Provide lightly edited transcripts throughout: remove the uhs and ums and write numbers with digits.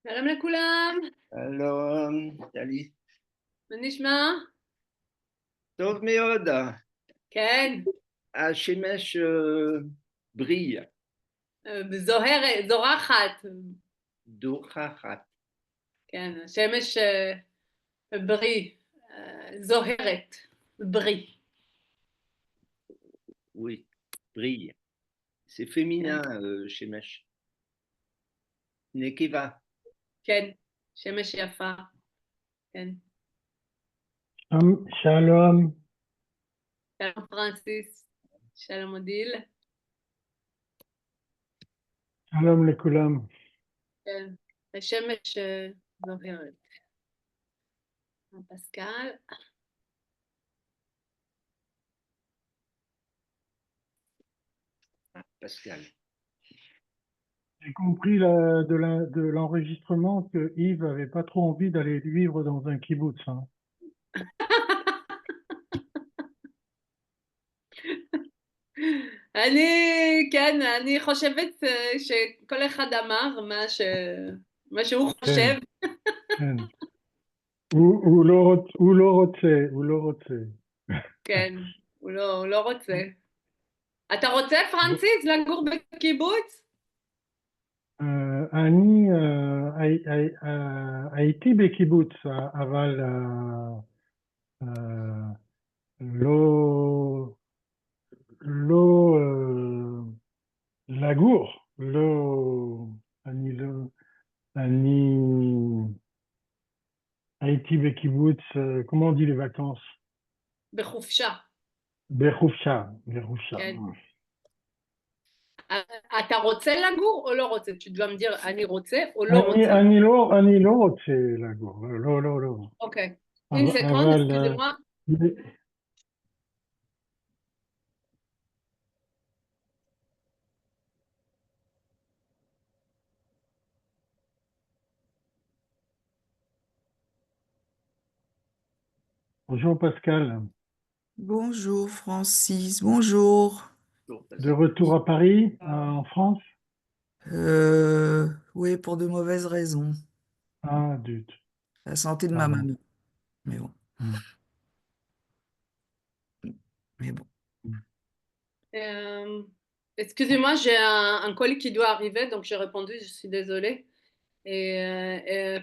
שלום לכולם, שלום, טלי. מה נשמע? טוב מאוד, כן, השמש brille, זוהרת, זורחת, דוחחת. כן, השמש בריא, זוהרת, בריא, Oui, brille. C'est כן, féminin, שמש. נקבה. כן, שמש יפה, כן. שלום, שלום פרנסיס, שלום אודיל, שלום לכולם. כן, השמש זוהרת. פסקל, Pascal. J'ai compris de l'enregistrement que Yves avait pas trop envie d'aller vivre dans un kibbutz, hein. כן, אני חושבת שכל אחד אמר מה שהוא כן, חושב. כן. הוא לא רוצה. כן, הוא לא רוצה. אתה רוצה, פרנסיס, לגור בקיבוץ? הייתי בקיבוץ, אבל אה, לא, לא לגור, לא, אני לא, אני הייתי בקיבוץ, comment on dit les vacances? בחופשה, בחופשה. כן. אתה רוצה לגור או לא רוצה? Tu dois me dire, אני רוצה או לא רוצה. אני לא רוצה לגור, לא. אוקיי. Une seconde, אבל excusez-moi. bonjour Pascal, Bonjour Francis, bonjour. de retour à Paris, en France? Oui, pour de mauvaises raisons. Ah, zut, La santé de ma pardon. maman. Mais bon, mais bon. Euh, excusez-moi, j'ai un colis qui doit arriver, donc j'ai répondu, je suis désolée.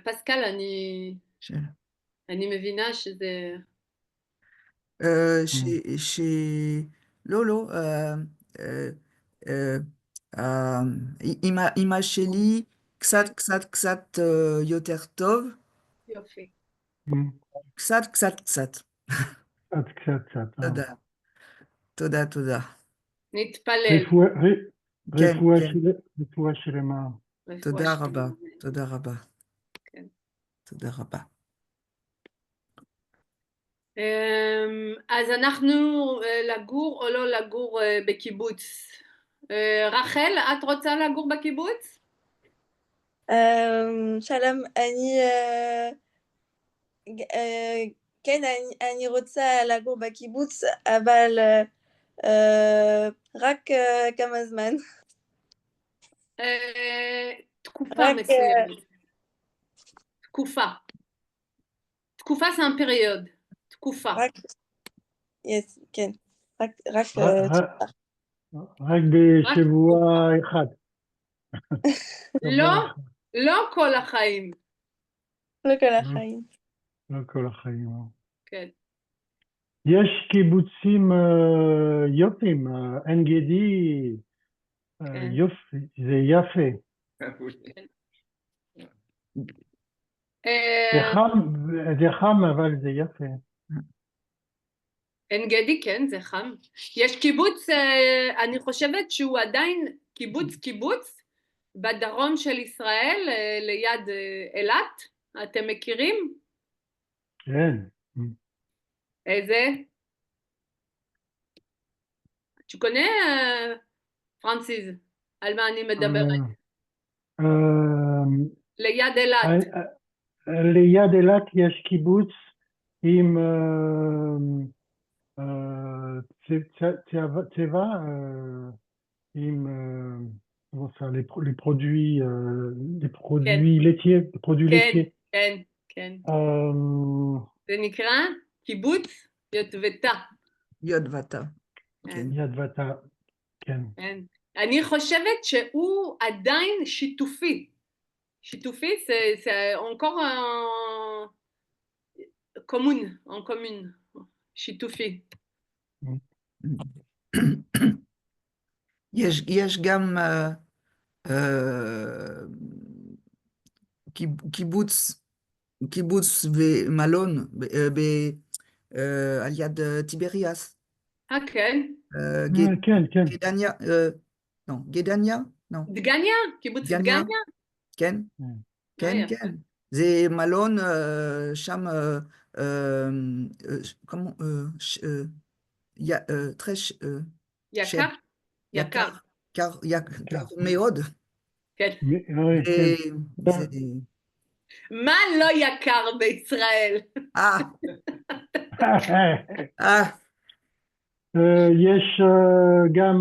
פסקל, אני מבינה שזה... Chez Lolo, euh, euh, אימא שלי קצת יותר טוב, יופי. קצת. קצת. תודה. נתפלל. כן, רפואה שלמה. רפואה שלמה. תודה רבה. כן. תודה רבה. אז אנחנו לגור או לא לגור בקיבוץ. רחל, את רוצה לגור בקיבוץ? שלום, כן, אני רוצה לגור בקיבוץ, אבל רק כמה זמן. תקופה רק, מסוימת. תקופה זה un période. תקופה. yes, כן, רק רק בשבוע אחד. לא כל החיים. לא כל החיים. לא כל החיים. כן. יש קיבוצים יופים, עין גדי, יופי, זה יפה. זה חם, אבל זה יפה. עין גדי, כן, זה חם. יש קיבוץ, אני חושבת שהוא עדיין קיבוץ, בדרום של ישראל, ליד אילת. אתם מכירים? כן. איזה? Tu connais, פרנסיס, על מה אני מדברת? ליד אילת. ליד אילת יש קיבוץ עם צבע, עם, comment ça, les produits laitiers, les produits laitiers. כן, כן. Euh, זה נקרא קיבוץ יוטבתה. Yodvata. כן, Yadvata, Ken. כן. אני חושבת שהוא עדיין שיתופי. שיתופי זה encore commune, en commune. שיתופי. יש גם קיבוץ ומלון על יד טיבריאס. כן. Ken, Ken. גדניה, לא, גדניה? לא. דגניה? קיבוץ דגניה? דגניה? כן, כן, יפה. כן. זה מלון שם, כמו, יקר? יקר. יקר מאוד. כן. Oui, Ken. זה- מה לא יקר בישראל? יש גם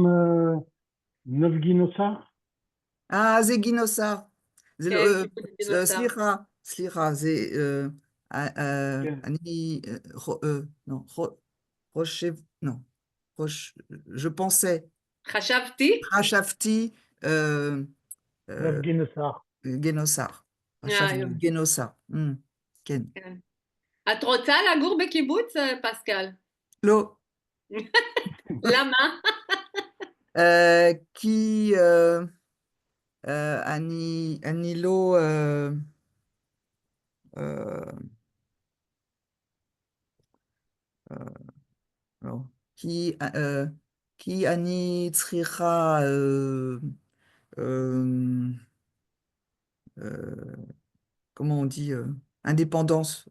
נבגינוסר. זה גינוסר. זה כן, לא, קיבוץ גינוסר. סליחה, זה, כן. אני, לא, חושב, לא, je pensais, חשבתי? חשבתי, נבגינוסר. גינוסר. חשבתי יופי. גינוסר. כן. כן. את רוצה לגור בקיבוץ, פסקל? לא, למה? כי אני לא, לא, כי אני צריכה comment on dit, indépendance,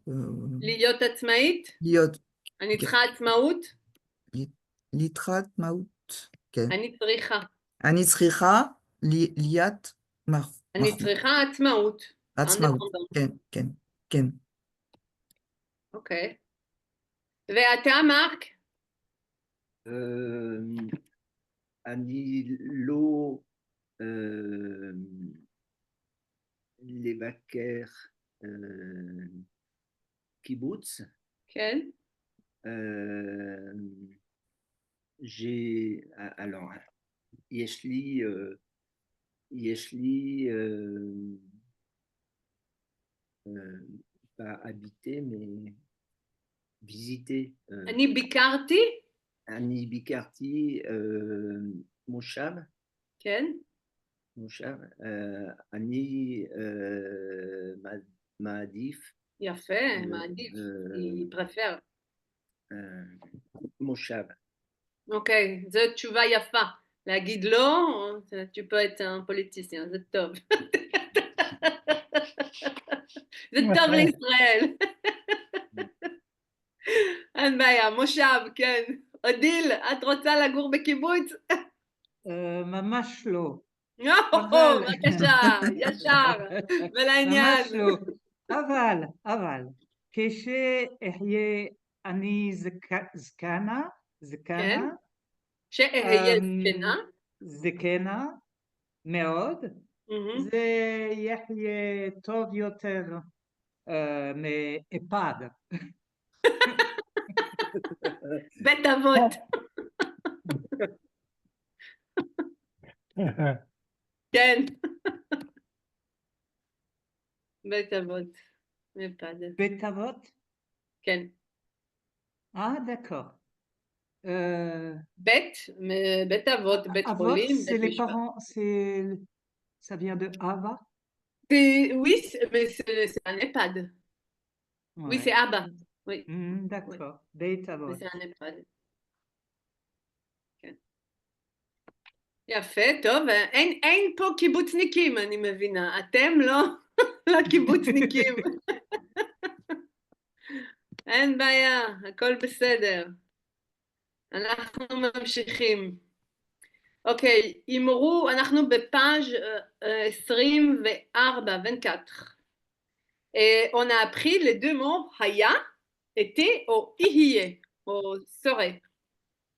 להיות עצמאית? להיות, אני צריכה עצמאות? להתרעמאות, כן. אני צריכה. אני צריכה להיות, אני צריכה עצמאות. עצמאות, כן, כן, כן. אוקיי. ואתה, מרק? אני לא לבקר קיבוץ. כן. Alors, יש לי pas habité, mais visité. אני ביקרתי? אני ביקרתי מושב. כן. מושב. אני מעדיף. יפה, מעדיף. היא פרפר. מושב. אוקיי, זו תשובה יפה. להגיד לא, tu peux être un politicien, זה טוב. זה טוב לישראל. אין בעיה, מושב, כן. אודיל, את רוצה לגור בקיבוץ? ממש לא. בבקשה, ישר, ולעניין. ממש לא. אבל, כשאהיה אני זקנה, שאהיה זקנה? זקנה מאוד, זה יהיה טוב יותר מאפד. בית אבות. כן. בית אבות. בית אבות? כן. d'accord. בית אבות, בית חולים, c'est les parents, ça vient de Ava? Oui, mais c'est un EHPAD. Ouais. Oui, c'est Abba. Oui. D'accord, בית אבות. c'est un EHPAD. כן. יפה, טוב, אין פה קיבוצניקים, אני מבינה. אתם לא קיבוצניקים. אין בעיה, הכל בסדר. אנחנו ממשיכים. אוקיי, אמרו, אנחנו בפאז' 24. On a appris les deux mots היה, était ou יהיה, ou serait.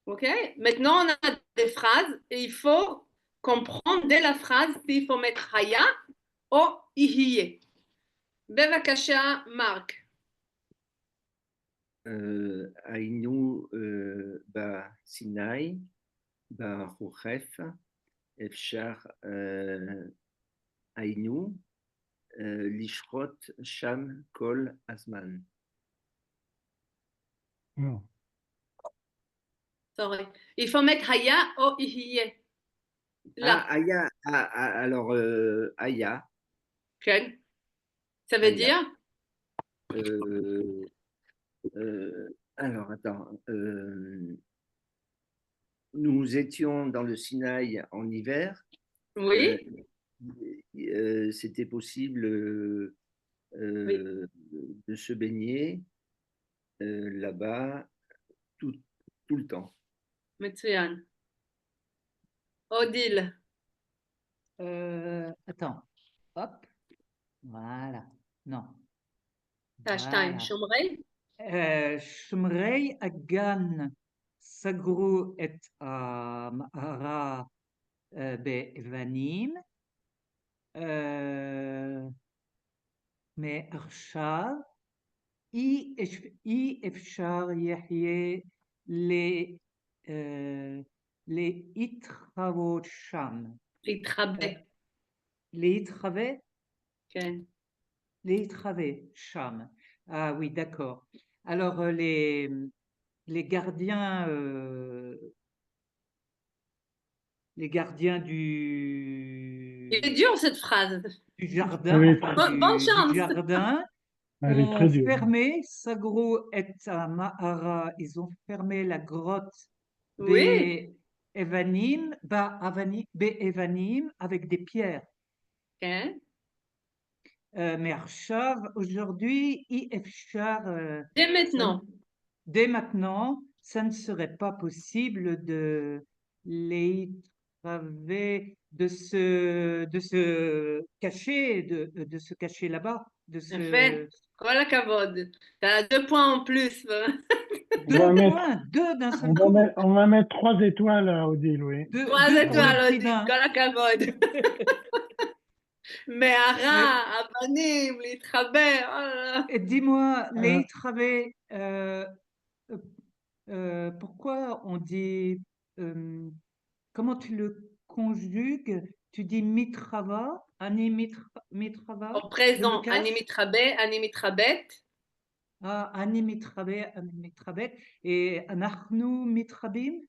Ok? Maintenant, on a des phrases et il faut comprend dès la phrase s'il faut mettre haya ou ihiye. בבקשה, מרק. היינו בסיני, בחורף, אפשר היינו לשחוט שם כל הזמן. Non. Sorry. Il faut mettre haya ou ihiye. Là, היה, alors, היה, כן. Ça veut Haya. dire alors, attends, nous étions dans le Sinaï en hiver. oui. C'était possible de se baigner là-bas tout le temps. מצוין. Odile. Attends, hop, voilà, non. השתיים. Voilà. שומרי? שומרי הגן סגרו את המערה באבנים, מעכשיו אי אפשר יהיה להתחבות שם. להתחבא. להתחבא? כן. להתחבא שם. Ah oui, d'accord. Alors, les gardiens du Il est dur cette phrase. jardin, Oui. enfin, Bonne chance. du jardin Elle est ont très dure. fermé Sagro et Ma'ara, ils ont fermé la grotte Oui. Be'evanim avec des pierres. כן. Mais עכשיו, aujourd'hui, Dès maintenant. dès maintenant, ça ne serait pas possible de se cacher, de se cacher là-bas, de se יפה. כל הכבוד. t'as 2 points en plus. deux d'un seul coup. On va mettre 3 étoiles à Odile, oui. 3 deux étoiles, pour le prix Odile. d'un. כל הכבוד. מערה, אבנים, להתחבא. Et dis-moi, les travées, pourquoi on dit, comment tu le conjugues? Tu dis mitrava, ani mitrava, Au présent, je me cache. אני מתחבא, אני מתחבאת. Ah, ani mitrabet, et anachnu mitrabim?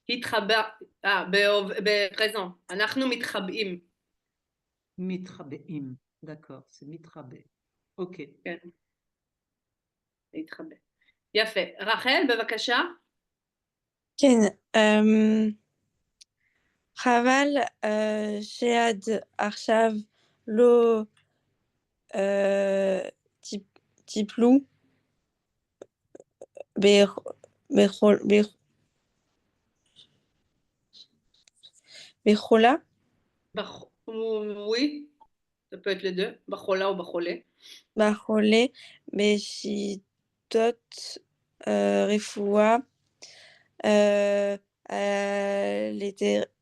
התחבא, בפרזנט. אנחנו מתחבאים. Mitrabeim, d'accord, c'est mitrabé. Ok. כן. להתחבא. יפה. רחל, בבקשה. כן, חבל שעד עכשיו לא טיפלו בחולה. Oui, ça peut être les deux. בחולה ou בחולה. בחולה בשיטות רפואה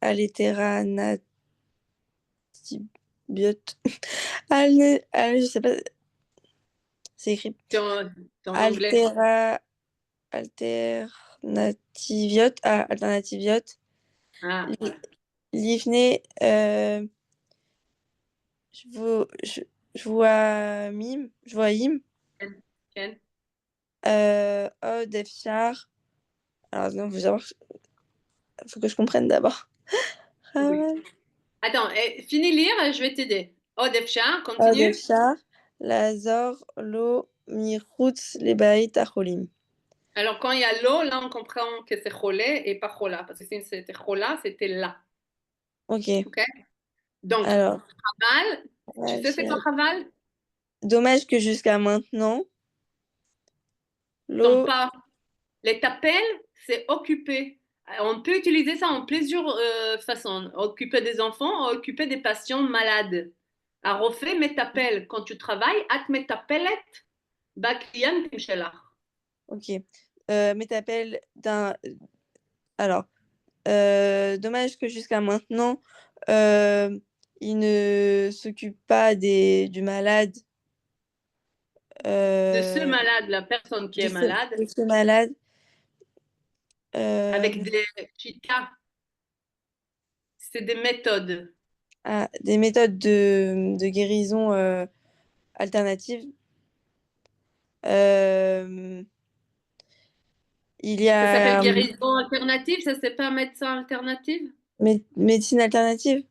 אלטרנטיביות. je sais pas, c'est écrit. C'est en anglais. אלטרנטיביות. אלטרנטיביות. Ah, voilà. לפני שבועיים. כן. עוד אפשר. Alors, non, faut que je comprenne d'abord. Oui. Attends, finis lire, je vais t'aider. עוד אפשר, עוד continue. אפשר לעזור לו מחוץ לבית החולים. Alors, quand il y a l'eau, là, on comprend que c'est חולה et pas חולה. Parce que si c'était חולה, c'était là. Ok. Donc, Alors, חבל, tu sais c'est quoi חבל? dommage que jusqu'à maintenant, Donc, l'eau. pas. Les tapels, c'est occupé. On peut utiliser ça en plusieurs façons. Occuper des enfants, occuper des patients malades. הרופא מטפל. Quand tu travailles, את מטפלת בקליינטים שלך. Ok. מטפל d'un. Alors, Dommage que jusqu'à maintenant, il ne s'occupe pas du malade, De ce euh, malade, la personne qui est malade, de ce malade. avec des chitas, c'est des méthodes. Des méthodes de guérison alternatives. Il y Ça s'appelle a guérison alternative, ça c'est pas médecin alternatif? médecine alternative.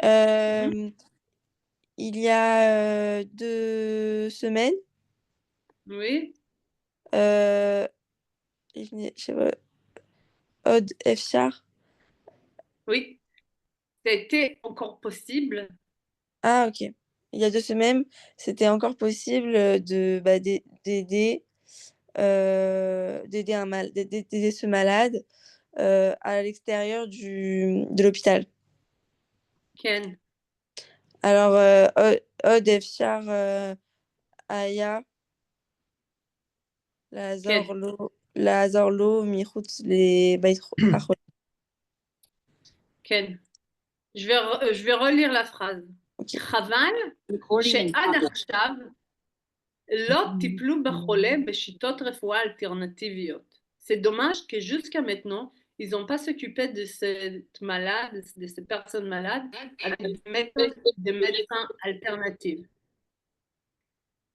Mhm. Il y a 2 semaines, Oui, je sais pas, Od Efchar. oui. C'était encore possible. Ah, ok. Il y a 2 semaines, c'était encore possible d'aider ce malade à l'extérieur de l'hôpital. Ken, Alors, Od Efchar Aya, Ken, לעזור לו מחוץ לבית החולים. Ken. Je vais relire la phrase. Ok. חבל שעד עכשיו לא טיפלו בחולה בשיטות רפואה אלטרנטיביות. C'est dommage que jusqu'à maintenant, ils n'ont pas s'occupé de cette malade, de ces personnes malades, avec des méthodes de médecins alternatives.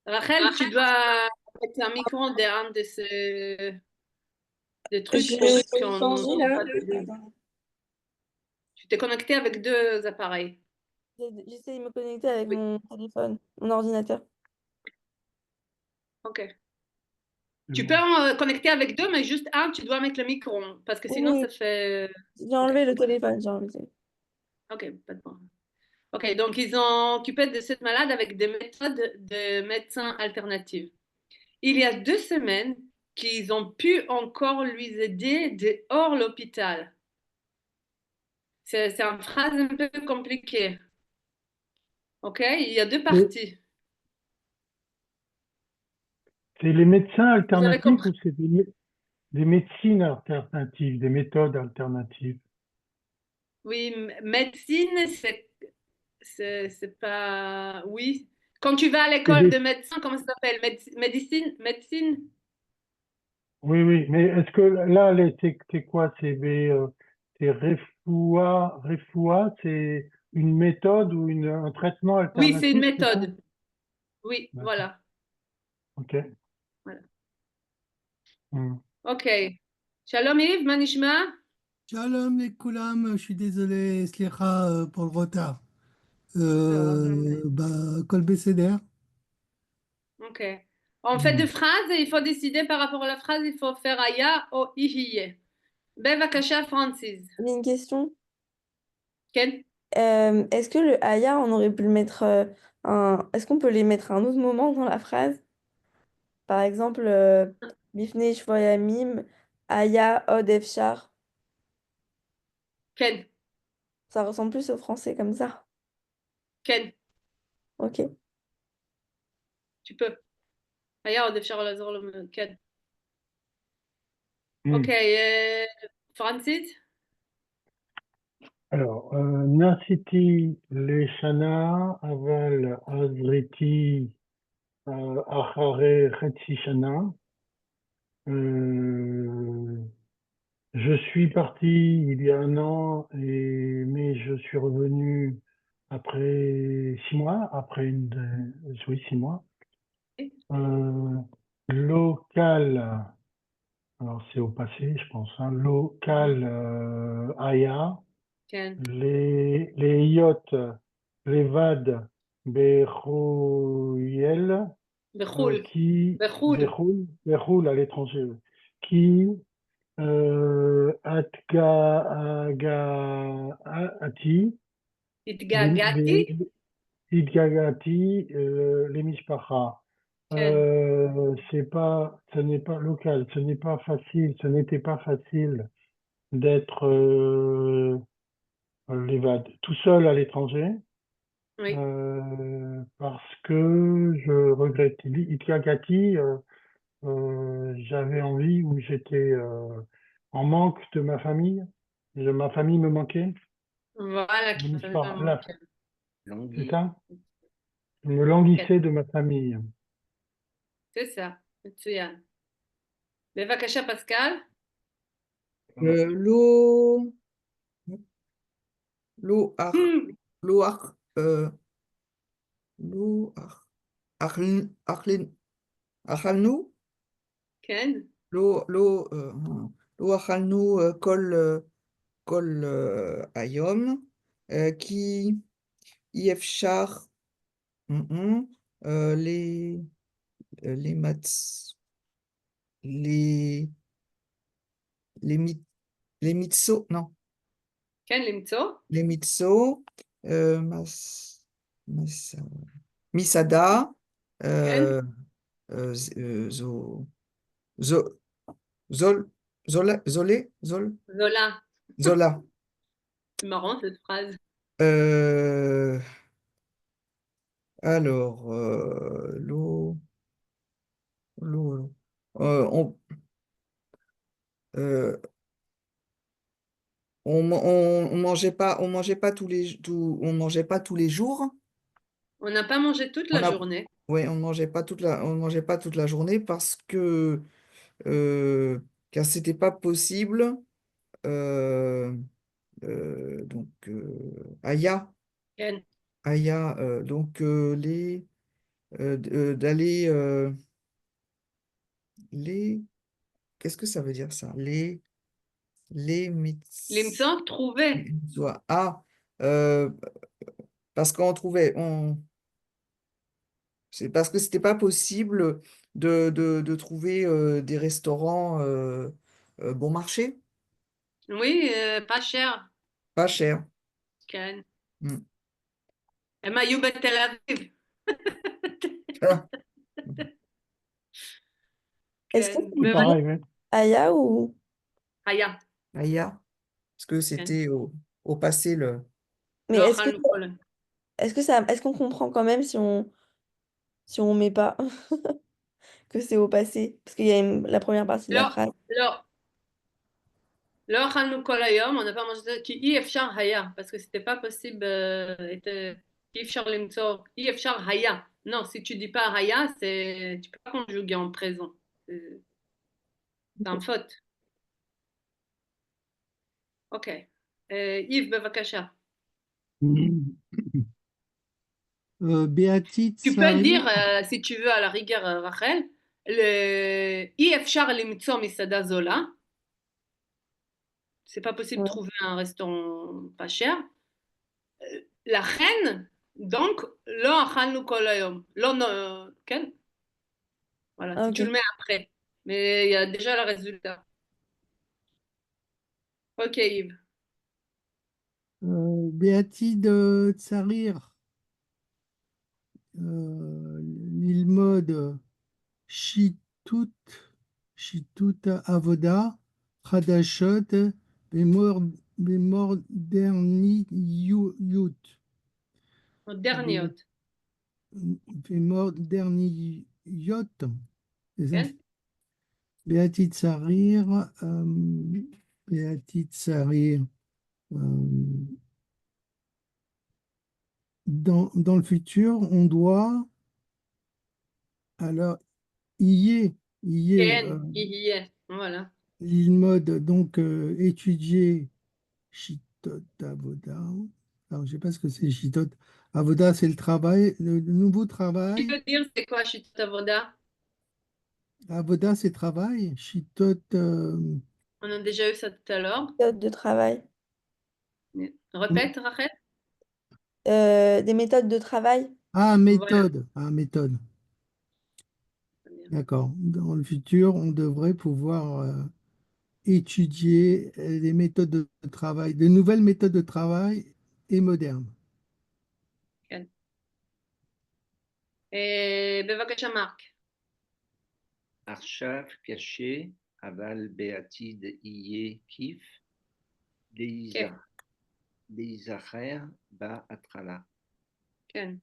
Rachel, tu dois mettre un micro d'un de ces des trucs Je qu'on vais changer là. pas t'aider. Tu t'es connecté avec deux appareils. J'essaie de me connecter avec Oui. mon téléphone, mon ordinateur. Ok. Tu peux en connecter avec deux, mais juste un, tu dois mettre le micro, parce que sinon Oui, ça fait. j'ai enlevé le téléphone, j'ai enlevé. Ok, pas de problème. Ok, donc ils ont occupé de cette malade avec des méthodes de médecins alternatives. Il y a 2 semaines qu'ils ont pu encore lui aider dehors l'hôpital. C'est une phrase un peu compliquée. Ok, il y a deux Et parties. c'est les médecins Vous avez alternatifs compris? ou c'est des médecines alternatives, des méthodes alternatives? Oui, médecine, c'est pas. Oui. Quand tu vas à C'est l'école des... de médecin, comment ça s'appelle? Médecine? Médecine? Oui, oui, mais est-ce que là, c'est quoi? C'est Refoua, c'est une méthode ou un traitement Oui, c'est une alternatif, c'est ça? méthode. Oui, D'accord, voilà. ok. Voilà. Hmm. Ok. Shalom Yves, Manishma? Shalom les Koulam, je suis désolé, Slicha, pour le retard. Kol Besséder. Ok. En fait de phrases, il faut décider par rapport à la phrase, il faut faire Aya ou Ihiye. Bevakasha, Francis. J'ai une question. Ken? Est-ce que le Aya, on aurait pu le mettre est-ce qu'on peut les mettre à un autre moment dans la phrase? Par exemple, Bifnei Shvoyamim, Aya Od Efshar. Ken? Ça ressemble plus au français comme ça. Ken? Ok. Tu peux. Aya ou Defshar Lazor, Ken? Hmm. Ok. Francis? Alors, Nasiti Leshana Aval Azriti Achare Chetzi Shana. Je suis parti il y a un an, mais je suis revenu après 6 mois, oui, 6 mois. Local, alors c'est au passé, je pense, hein, local Aya, Ken? les yachts, les VAD, Bechouyel, Bechoul. Bechoul. Bechoul à l'étranger, qui Atgagati, Itgagati? Itgagati, les Mishpacha. Ken? Ce n'est pas local, ce n'est pas facile, ce n'était pas facile d'être l'évade tout seul à l'étranger, Oui. parce que je regrette. Itgagati, j'avais envie ou j'étais en manque de ma famille. Ma famille me manquait. Voilà, Je me ça suis veut pas là, manquer. c'est Languir. ça? Je me languissais de ma famille. C'est ça, מצוין. בבקשה, פסקל. לא, לא אך, Hmm, לא אך, לא אך, אכלנו, כן, לא, לא אכלנו כל היום, כי אי אפשר les, les mats, les, les mitso, non, כן, למצוא. les mitso, misada, כן, zo, zo, zol, זולה. zola. C'est marrant cette phrase. Euh, alors, l'eau, euh, on mangeait pas on mangeait pas tous les jours. On n'a pas mangé toute la journée. Ouais, on mangeait pas toute la journée parce que car c'était pas possible. euh, donc Aya, כן, donc d'aller les qu'est-ce que ça veut dire ça? Les למצוא, trouver. ah euh, parce qu'on trouvait c'est parce que c'était pas possible de trouver des restaurants bon marché, Oui, pas cher. pas cher. כן. Mm. הם היו בתל אביב. Ah, Est-ce que כן, c'est bien Pareil, ouais. Aya ou... היה. Aya, parce que כן. c'était au passé le. Mais לא אכלנו כל... est-ce qu'on comprend quand même si on met pas que c'est au passé? Parce qu'il y a la première partie de la לא, phrase. לא. לא אכלנו כל היום, on n'a pas mangé כי אי אפשר היה, parce que c'était pas possible, אי אפשר למצוא, אי אפשר היה. Non, si tu dis pas היה, tu peux pas conjuguer en présent. C'est un faute. Ok. Yves, בבקשה. Béatite Tu peux le Sari, dire, si tu veux, à la rigueur, Rachel. אי אפשר למצוא מסעדה זולה. C'est pas possible de Ouais. trouver un restaurant pas cher. לכן, donc, לא אכלנו כל היום. לא, כן? Voilà, Ah, si tu ok. le mets après. Mais il y a déjà le résultat. Ok, Yves. Béatide Tsarir, l'ilmod Shitut, Shitut Avoda, Hadashot, Bemorderniyut, Dernier hôte. Bemorderniyot, c'est ça? כן? Béatide Sarir, Béatide Sarir, dans le futur, on doit, alors, כן, יהיה. Voilà. l'ilmod, donc étudier Shitot Avoda. Alors, je sais pas ce que c'est Shitot Avoda, c'est le travail, le nouveau Tu travail. peux dire c'est quoi שיטת עבודה? Avoda, c'est travail. Shitot, On a déjà eu ça tout à l'heure. Méthode de travail. Répète, Rachel. Des méthodes de travail. Voilà. méthode. Ah, méthode. D'accord. Dans le futur, on devrait pouvoir étudier les méthodes de travail, de nouvelles méthodes de travail et modernes. כן. בבקשה, מרק. Arshav caché, aval béatide iye kif, כן. deizacher ba atrala. כן.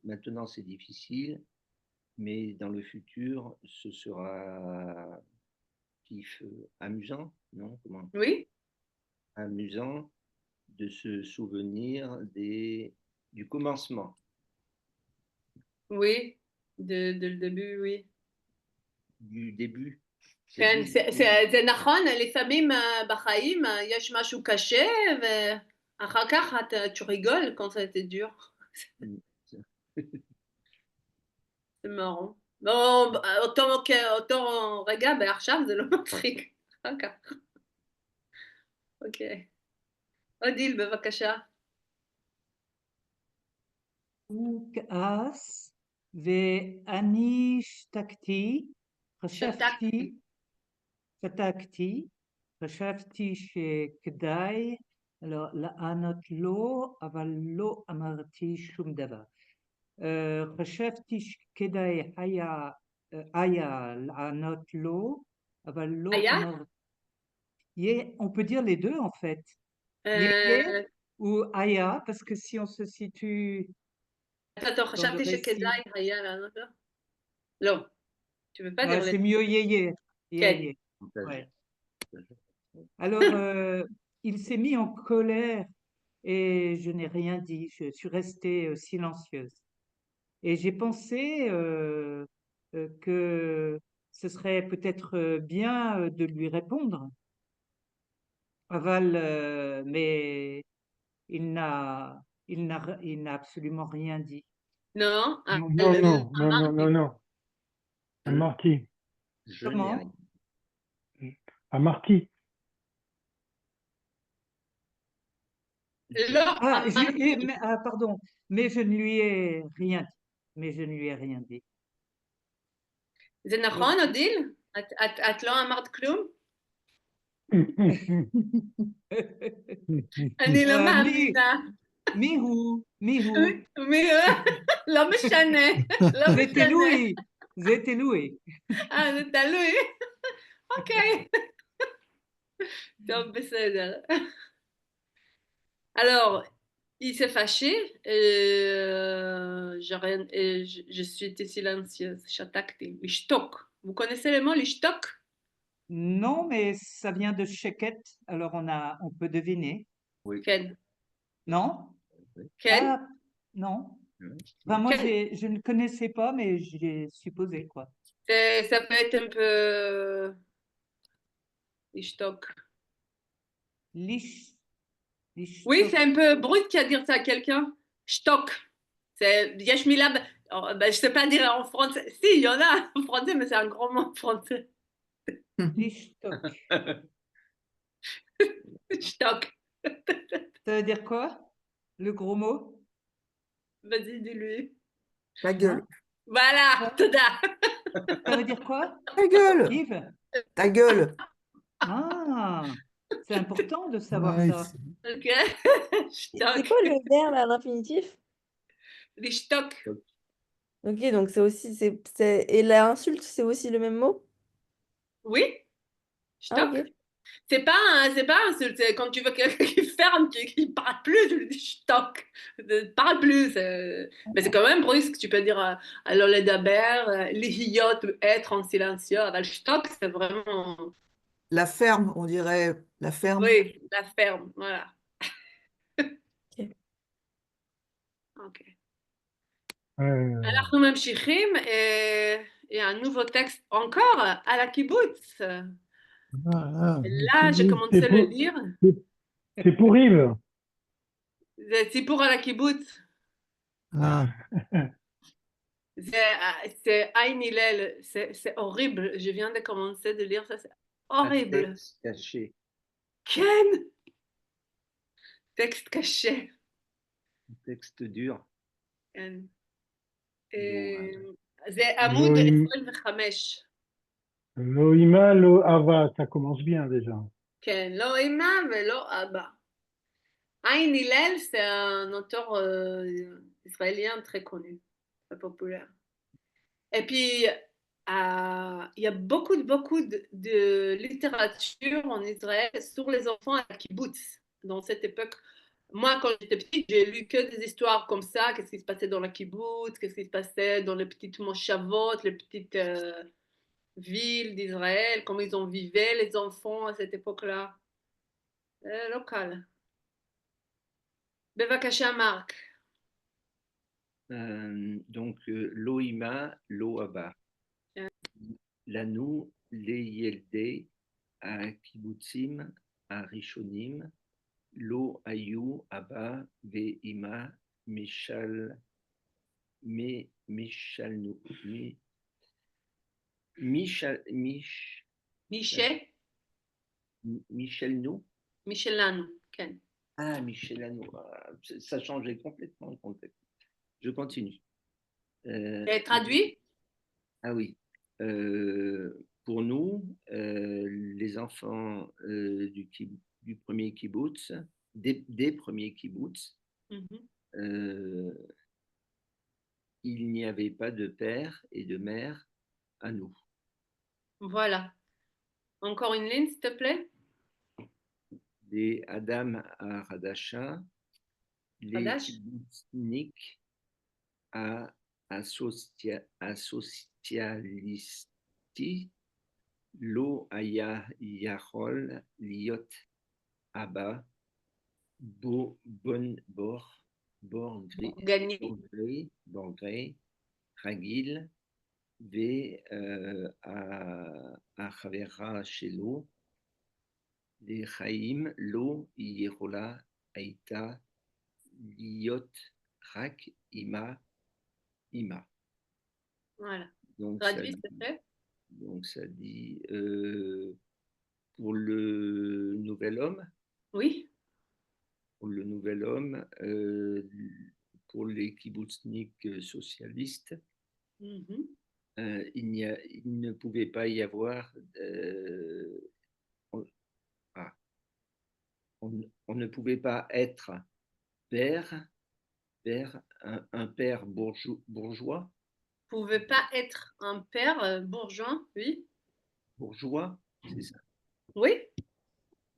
Maintenant c'est difficile, mais dans le futur ce sera motif amusant, non? Comment? Oui, Amusant de se souvenir du commencement, oui, de le début, oui. du début. C'est כן, dit, זה נכון, לפעמים בחיים יש משהו קשה, ואחר כך tu rigoles quand ça a été dur. זה marrant. לא, אותו רגע בעכשיו זה לא מצחיק. אחר כך. אוקיי. אודיל, בבקשה. הוא כעס, ואני שתקתי, חשבתי שכדאי לענות לו, אבל לא אמרתי שום דבר. חשבתי שכדאי היה לענות לו, אבל לא היה? אמרתי. On peut dire les deux en fait. Yéyé ou Aya, parce que si on se situe טוב, חשבתי שכדאי היה לענות לו. לא. Tu veux pas dire c'est mieux Yéyé. כן. Ouais. Alors, il s'est mis en colère et je n'ai rien dit. Je suis restée silencieuse. Et j'ai pensé que ce serait peut-être bien de lui répondre. Aval, mais il n'a absolument rien dit. Non. Non. Amarty. je n'ai Comment? rien. Amarty. Pardon, mais je ne lui ai rien dit. זה נכון, אודיל? את לא אמרת כלום? אני לא מאמינה. מי הוא? לא משנה. זה תלוי. זה תלוי. אוקיי. טוב, בסדר. Alors, il s'est fâché. Je suis silencieuse. Shatakti. Lishtok. Vous connaissez le mot lishtok? Non, mais ça vient de sheket. Alors on peut deviner. Oui. Ken. Non? Ken? Ah, non. Enfin, moi, je ne connaissais pas, mais j'ai supposé quoi. Ça peut être un peu lishtok. Oui, c'est un peu brut qu'à dire ça à quelqu'un. Stock. C'est yesh milab. Je sais pas dire en français. Si, il y en a en français, mais c'est un grand mot en français. Stock. Ça veut dire quoi? Le gros mot? Vas-y, dis-lui. Ta gueule. Voilà, Toda. Ça veut dire quoi? Ta gueule. Yves? Ta gueule. Ah, c'est important de savoir Ouais, ça. Ok. C'est quoi le verbe à l'infinitif? Les stocks. Ok, donc c'est aussi. Et l'insulte, c'est aussi le même mot? Oui. Ah, Stock. ok. C'est pas insulte. C'est quand tu veux quelqu'un qui ferme, qui parle plus, tu lui dis stock. Parle plus. Mais c'est quand même brusque. Tu peux dire alors les daber, les hiyot, être en silencieux. Le stock, c'est vraiment. La ferme, on dirait. La ferme. Oui, la ferme. Voilà. Ok. אנחנו ממשיכים, et un nouveau texte encore à la kibbutz. Là, j'ai commencé à le lire. C'est pour Yves. C'est pour à la kibbutz. Ah, C'est Ain Hillel. C'est horrible. Je viens de commencer de lire ça. C'est horrible. Un texte caché. Ken! Texte caché. Un texte dur. Ken. Bon, זה עמוד 25. Lo ima, lo ava, ça commence bien déjà. כן, לא אמא ולא אבא. Ain Hillel, c'est un auteur israélien très connu, très populaire. Et puis, il y a beaucoup de littérature en Israël sur les enfants à kibbutz. Dans cette époque, moi, quand j'étais petite, j'ai lu que des histoires comme ça. Qu'est-ce qui se passait dans la kibbutz, qu'est-ce qui se passait dans les petites moshavot, les petites ville d'Israël, comment ils ont vivaient les enfants à cette époque-là. Local. בבקשה, מרק. Donc, lo ima, lo abba. Lanu, le yelde, a kibbutzim, a rishonim, lo ayu, abba, ve ima, mishal, me, mishalnu, mishal, מישה? michelnu. משלנו, כן. Ah, Michelano, ça changeait complètement le contexte. Je continue. Traduit? Ah oui. Pour nous, les enfants du premier kibbutz, des premiers kibbutz, il n'y avait pas de père et de mère à nous. Voilà. Encore une ligne, s'il te plaît. Les Adam à Radasha, les Hadash. kibbutznik à asocialisti, lo aya yachol liot abba bon Gagné. borgré ragil ve a chavera shelo les chaim lo yerola aita liot rak ima. Voilà. Donc, Traduit, s'il te plaît. donc ça dit pour le nouvel homme. Oui. Pour le nouvel homme, pour les kibbutzniks socialistes, il ne pouvait pas y avoir on ne pouvait pas être père, un père bourgeois. Pouvait pas être un père bourgeois, oui. Bourgeois, c'est ça. Oui.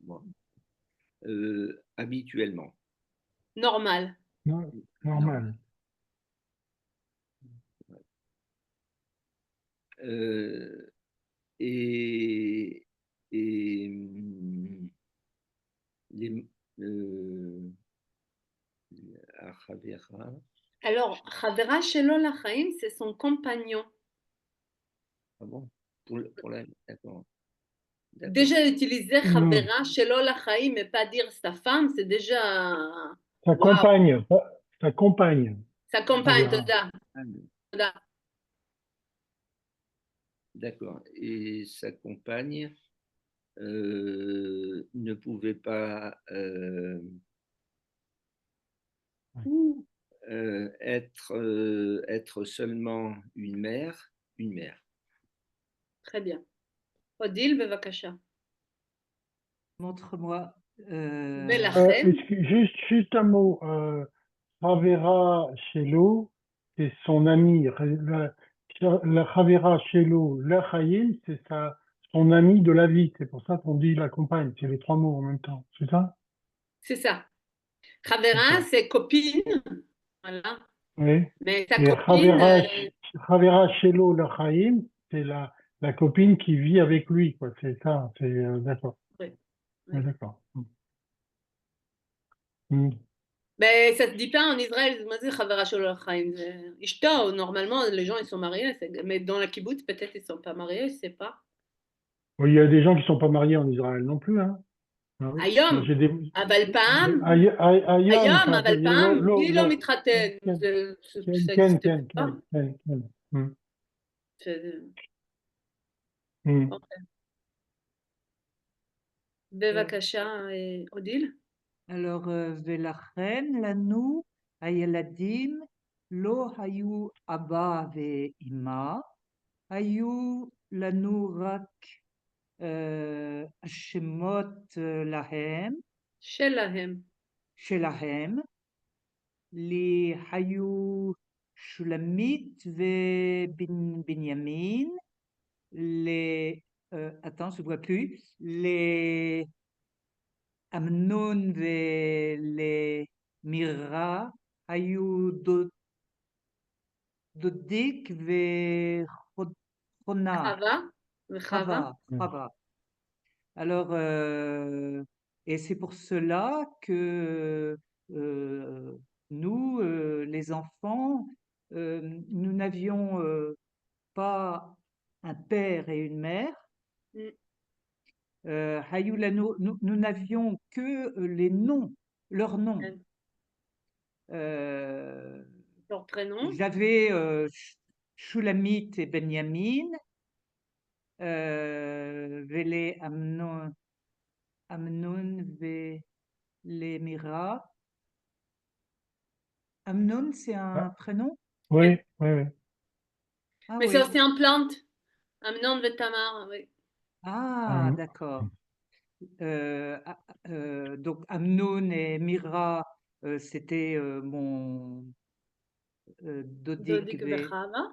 Bon. Habituellement. Normal. Non, normal. Et les Chavera. Alors, Chavera Shelo Lachaim, c'est son compagnon. Ah bon? Pour la... D'accord. Déjà utiliser Chavera Shelo Lachaim et pas dire sa femme, c'est déjà... Sa compagne. Sa compagne. Sa compagne, Chavera. Toda. D'accord. Et sa compagne ne pouvait pas être seulement une mère. Très bien. Odile, bevakasha. Montre-moi. Juste un mot. Chavera Shelo, c'est son ami. La Chavera Shelo, Lachaim, c'est son ami de la vie. C'est pour ça qu'on dit la compagne. C'est les trois mots en même temps. C'est ça? C'est ça. Chavera, c'est copine. Voilà. Oui. Mais sa Et copine. Chavera Shelo Lachaim, c'est la copine qui vit avec lui, quoi. C'est ça. C'est d'accord. Oui. Oui. D'accord. Mais ça se dit pas en Israël. Chavera Shelo Lachaim. Ishto, normalement, les gens ils sont mariés. Mais dans la kibbutz, peut-être ils sont pas mariés, je sais pas. Oui, il y a des gens qui sont pas mariés en Israël non plus, hein. Ayom, אבל פעם, היום, אבל פעם, מי לא מתחתן? ça n'existe pas. בבקשה, אודיל. Alors, ולכן לנו הילדים לא היו אבא ואמא, היו לנו רק השמות שלהם, לי היו שולמית ובנימין, attends, je ne vois plus, les אמנון ולמירה היו דודיק וחונה. Chava. Chava. Alors, et c'est pour cela que nous, les enfants, nous n'avions pas un père et une mère. Mm. Nous n'avions que les noms, leurs noms. Ouais. Euh, Leur prénom. J'avais Shulamit et Benjamin, Vele Amnon Vele Mira. Amnon, c'est un prénom? Oui, oui, oui. Ah Mais c'est oui. aussi en plante. Amnon Vetamar, oui. Ah, d'accord. Donc Amnon et Mira, c'était mon Dodik Dodik ve Vechava.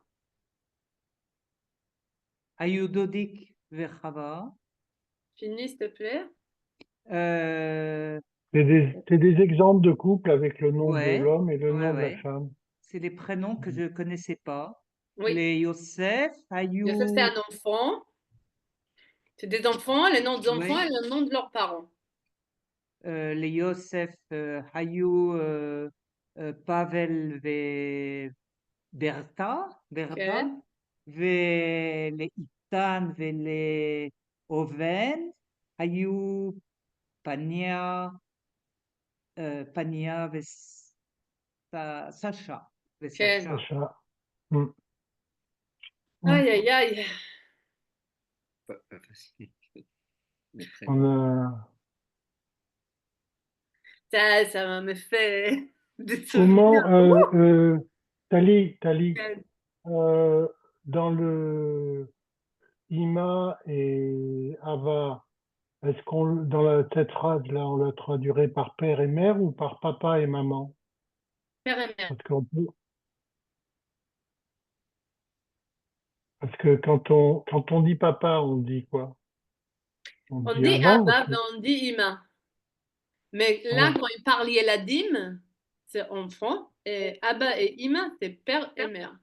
Ayu Dodik ve Chava. Finis, s'il te plaît. C'est des exemples de couples avec le nom de Ouais, l'homme et le nom de la ouais. femme. C'est les prénoms que je ne connaissais pas. Oui. Les Yosef, Yosef, c'est un enfant. C'est des enfants, les noms des enfants Ouais. et le nom de leurs parents. Les Yosef, Hayu, Pavel ve Berta, כן. les Itan les Oven, Hayu Pania, Pania ve Sacha, ve כן. Sacha. Sacha. Mm. Aïe, aïe, aïe. Pas facile. Les prénoms. On a... Ça me fait des Comment, souvenirs. Tali, כן. dans le Ima et Ava, est-ce qu'on, cette phrase-là, on l'a traduirait par père et mère ou par papa et maman? Père et mère. Parce qu'on peut, parce que quand on dit papa, on dit quoi? On On dit dit Ava Abba, aussi. mais on dit Ima. Mais là, Ouais. quand il parle Yeladim, c'est enfant. Et Abba et Ima, c'est père et mère.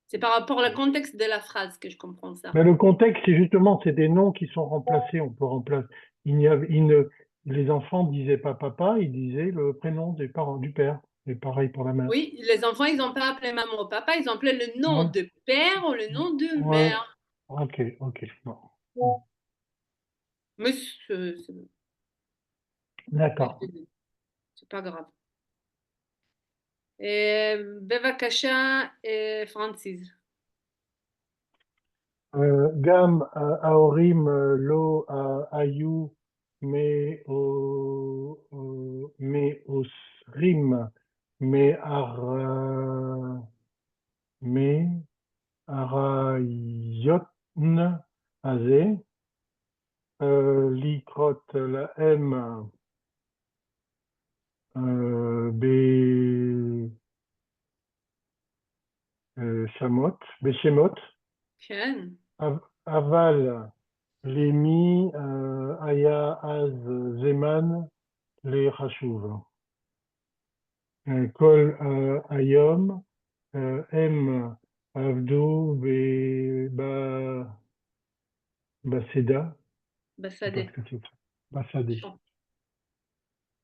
C'est par rapport au contexte de la phrase que je comprends ça. Mais le contexte, c'est justement, c'est des noms qui sont remplacés. On peut remplacer. Les enfants disaient pas papa, ils disaient le prénom des parents, du père. Et pareil pour la mère. Oui, les enfants, ils n'ont pas appelé maman ou papa, ils ont appelé le nom Ouais. de père ou le nom de Ouais. mère. Ok, ok. Bon. Mais D'accord. c'est pas grave. בבקשה, פרנסיס. Gam Aorim lo ayu me osrim me arayotn azé likrot la m be Shemot כן. aval lemi aya az zeman le chashuv kol ayom הם עבדו בסדה, je sais pas בשדה. ce que c'est, Bassadé. champ.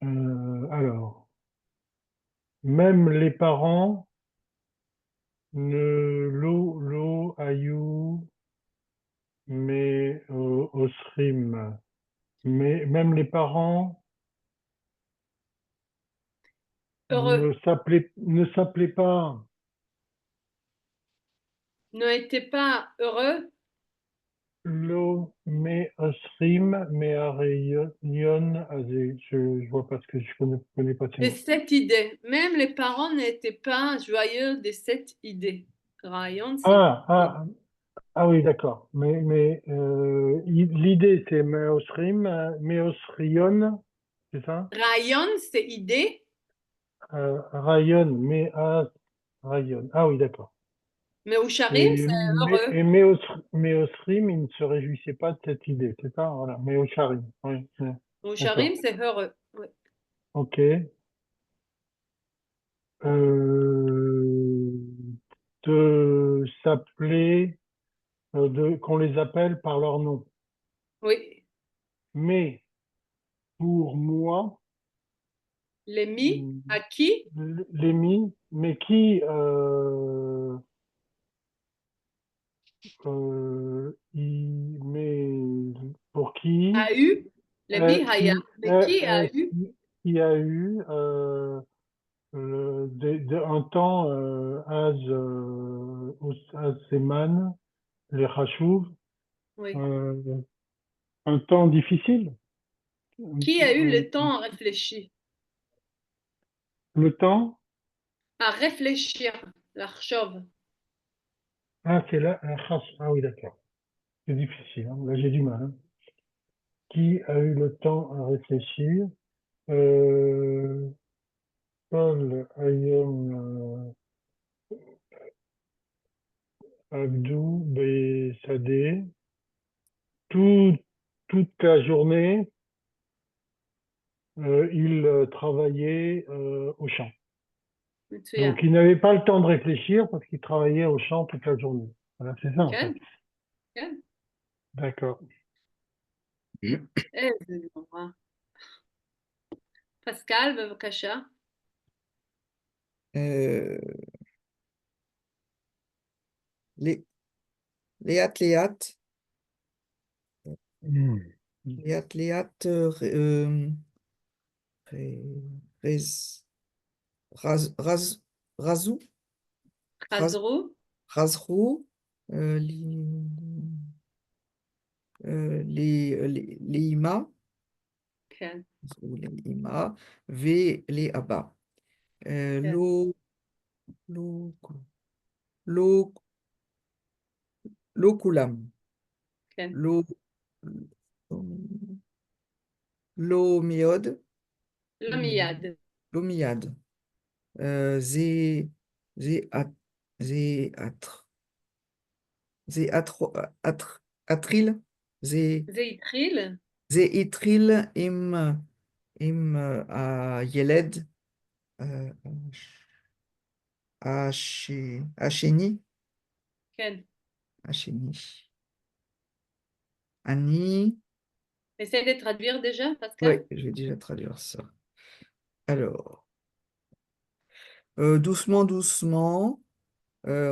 Alors, même les parents ne lo ayou mais osrim, mais même les parents Heureux. ne s'appelaient pas Ne était pas heureux. lo mais osrim mais arayon azé. Je vois pas ce que je connais pas ces De mots. cette idée. Même les parents n'étaient pas joyeux de cette idée. Rayon, c'est Ah oui, d'accord. Mais l'idée, c'est Meosrim, Meosrion, c'est ça? Rayon, c'est idée. Rayon, Meas, Rayon. Ah oui, d'accord. Mais Usharim, c'est heureux. Et Meosrim, il ne se réjouissait pas de cette idée, c'est ça? Voilà, Meosharim. Oui, d'accord. Usharim, c'est heureux. Oui. Ok. Euh, de s'appeler qu'on les appelle par leur nom. Oui. Mais pour moi, Les mi, à qui? les mi, mais qui mais pour qui A eu? Les mi, haya. Mais qui a eu? qui a eu un temps az Zeman, les Chashuv, Oui. un temps difficile. Qui a eu le temps à réfléchir? Le temps, À réfléchir, l'archov. c'est là, ah oui, d'accord. C'est difficile, hein. Là j'ai du mal, hein. Qui a eu le temps à réfléchir? Paul Ayom Abdou Bessadeh, tout, toute la journée, il travaillait au champ. Donc, il n'avait pas le temps de réfléchir parce qu'il travaillait au champ toute la journée. Voilà, c'est ça, en fait. D'accord. איזה נורא. פסקל, בבקשה. לאט לאט, Hmm. לאט לאט, רזו, חזרו. חזרו, לאמא, כן. חזרו לאמא ולאבא. לא, לא, לא, לא כולם. כן. לא, לא מיד. לא מיד. לא מיד. זה התחיל, זה התחיל? זה התחיל עם הילד השני. כן. השני. אני... Essaye de traduire déjà, Pascal. Oui, je vais déjà traduire ça. Alors, doucement, doucement,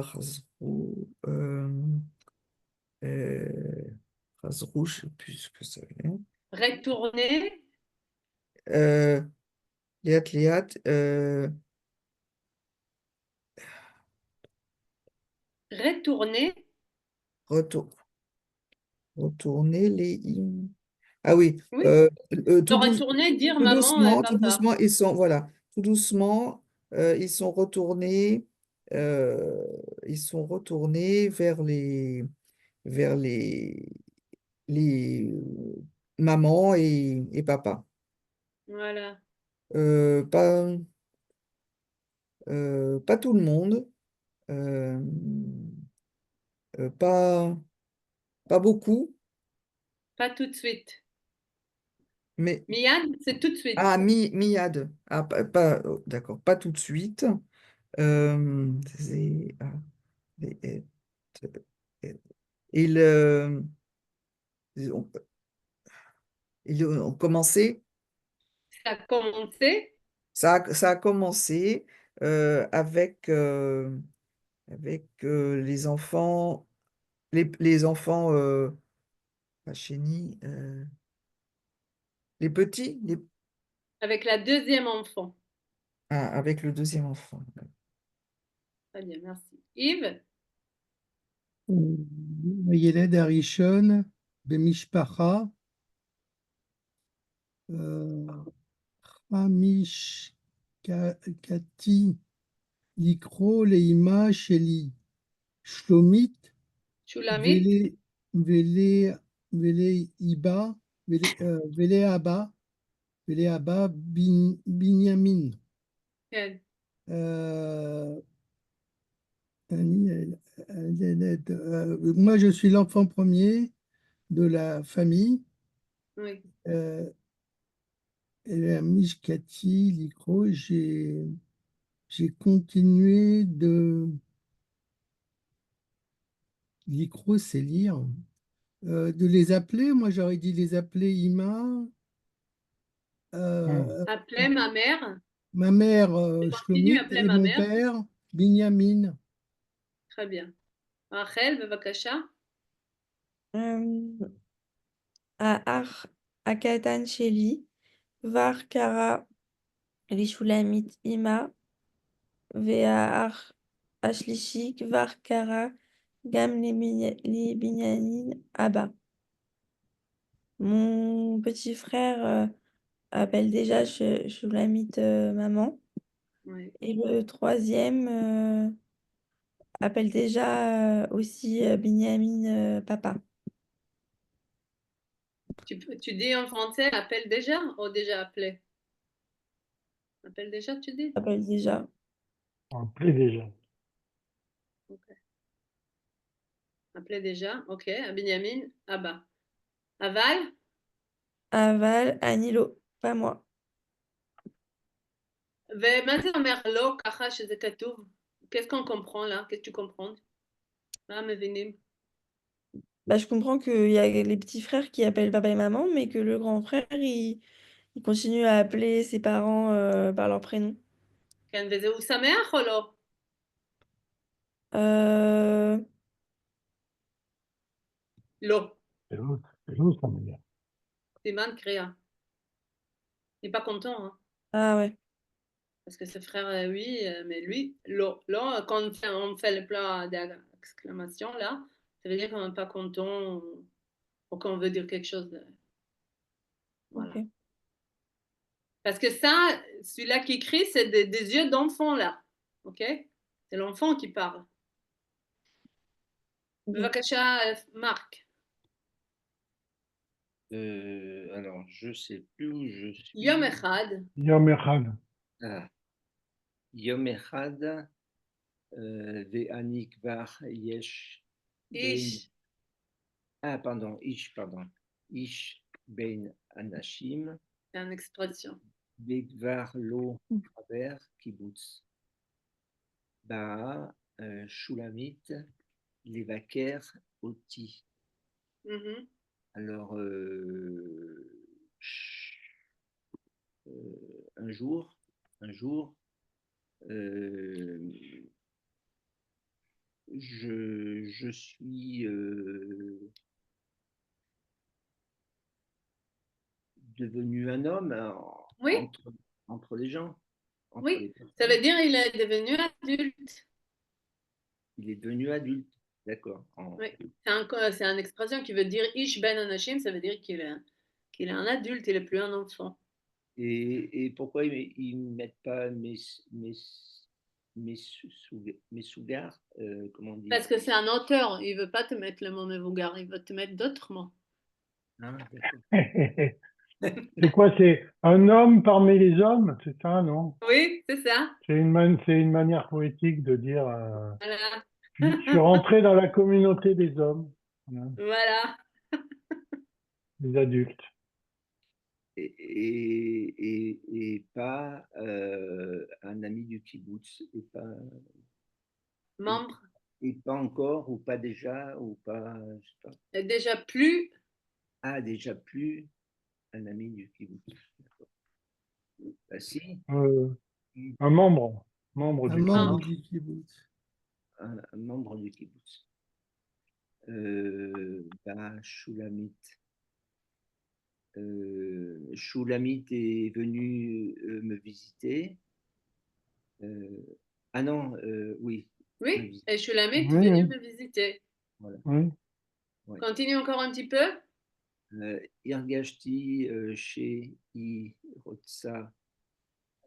חזרו, je sais plus ce que ça veut dire. Retourner. לאט לאט, Retourner. retourner les... Ah oui, Oui. tout Retourner, dire tout maman doucement, et tout papa. doucement, ils sont, voilà, tout doucement, ils sont retournés, vers les mamans et papa. Voilà. Pas tout le monde, pas beaucoup, Pas tout de suite. mais Miad, c'est tout de suite. Miad, oh, d'accord, pas tout de suite. Ils ont commencé. Ça a commencé. Ça a commencé avec les enfants, les enfants Hachéni, les petits, Avec la deuxième enfant. avec le deuxième enfant. Très bien, merci. Yves? הילד הראשון במשפחה, חמישקתי לקרוא לאמא שלי שלומית Shulamit? ולאבא בנימין. כן. Moi, je suis l'enfant premier de la famille. Oui. Et la Mishkati, l'icro, j'ai continué L'icro, c'est lire. De les appeler, moi j'aurais dit les appeler Ima. Appelez ma mère. Ma mère, Continue, Shlomit, appelez et ma mon mère. père, Binyamin. très bien. רחל, בבקשה. האח הקטן שלי כבר קרא לשולמית אמא, והאח השלישי כבר קרא גם לבנימין אבא. Mon petit frère appelle déjà Shulamit maman, Oui. et le troisième appelle déjà aussi Binyamin papa. Tu dis en français, appelle déjà ou déjà appelé? Appelle déjà, tu dis? Appelle déjà. On plaît déjà. Ok. Appelé déjà, ok. Binyamin, Abba. Aval? Aval, Anilo, pas moi. ומה זה אומר לא ככה שזה כתוב? Qu'est-ce qu'on comprend là? Qu'est-ce que tu comprends? מה מבינים? Bah, je comprends qu'il y a les petits frères qui appellent papa et maman, mais que le grand frère, il continue à appeler ses parents par leur prénom. כן, וזה הוא שמח או לא? Euh, לא. C'est l'autre, ça me dit. סימן קריאה. Il n'est pas content, hein? Ah ouais. Parce que ses frères, oui, mais lui, לא. לא, quand on fait le plat d'exclamation là, ça veut dire qu'on n'est pas content ou qu'on veut dire quelque chose. Voilà. Ok. Parce que ça, celui-là qui crie, c'est des yeux d'enfant là. Ok? C'est l'enfant qui parle. בבקשה, Marc. Alors, je sais plus où je suis. יום אחד. Yom Echad. Ah. Yom Echad, Ve'ani Kvar Yesh איש. pardon, Ish Ben Anashim, C'est une expression. Ve'kvar Lo Haber Kibbutz. Ba Shulamit, Levaker Oti. Mhm. Alors, un jour, je suis devenu un homme Oui. entre les gens. Entre Oui, les personnes. ça veut dire il est devenu adulte. Il est devenu adulte, d'accord. Oui. C'est une expression qui veut dire Ish Ben Anashim, ça veut dire qu'il est un adulte, il n'est plus un enfant. Et pourquoi ils ne mettent pas mes sougars, comment on dit? Parce que c'est un auteur, il ne veut pas te mettre le mot Mevougar, il veut te mettre d'autres mots. Ah, d'accord. C'est quoi? C'est un homme parmi les hommes? C'est ça, non? Oui, c'est ça. C'est une manière poétique de dire Voilà. je suis rentré dans la communauté des hommes, hein, Voilà. des adultes. Et pas un ami du kibbutz, Membre. et pas encore, ou pas déjà, ou pas, je sais pas. Et déjà plus. Ah, déjà plus un ami du kibbutz. D'accord. Bah, si. Un membre Un du membre kibbutz. du kibbutz. Un membre du kibbutz. Shulamit. Shulamit est venu me visiter. Ah non, oui. Oui, et Shulamit est Oui, venu oui. me visiter. Voilà. Oui. Ouais. Continue encore un petit peu. Irgashti chez Irotsa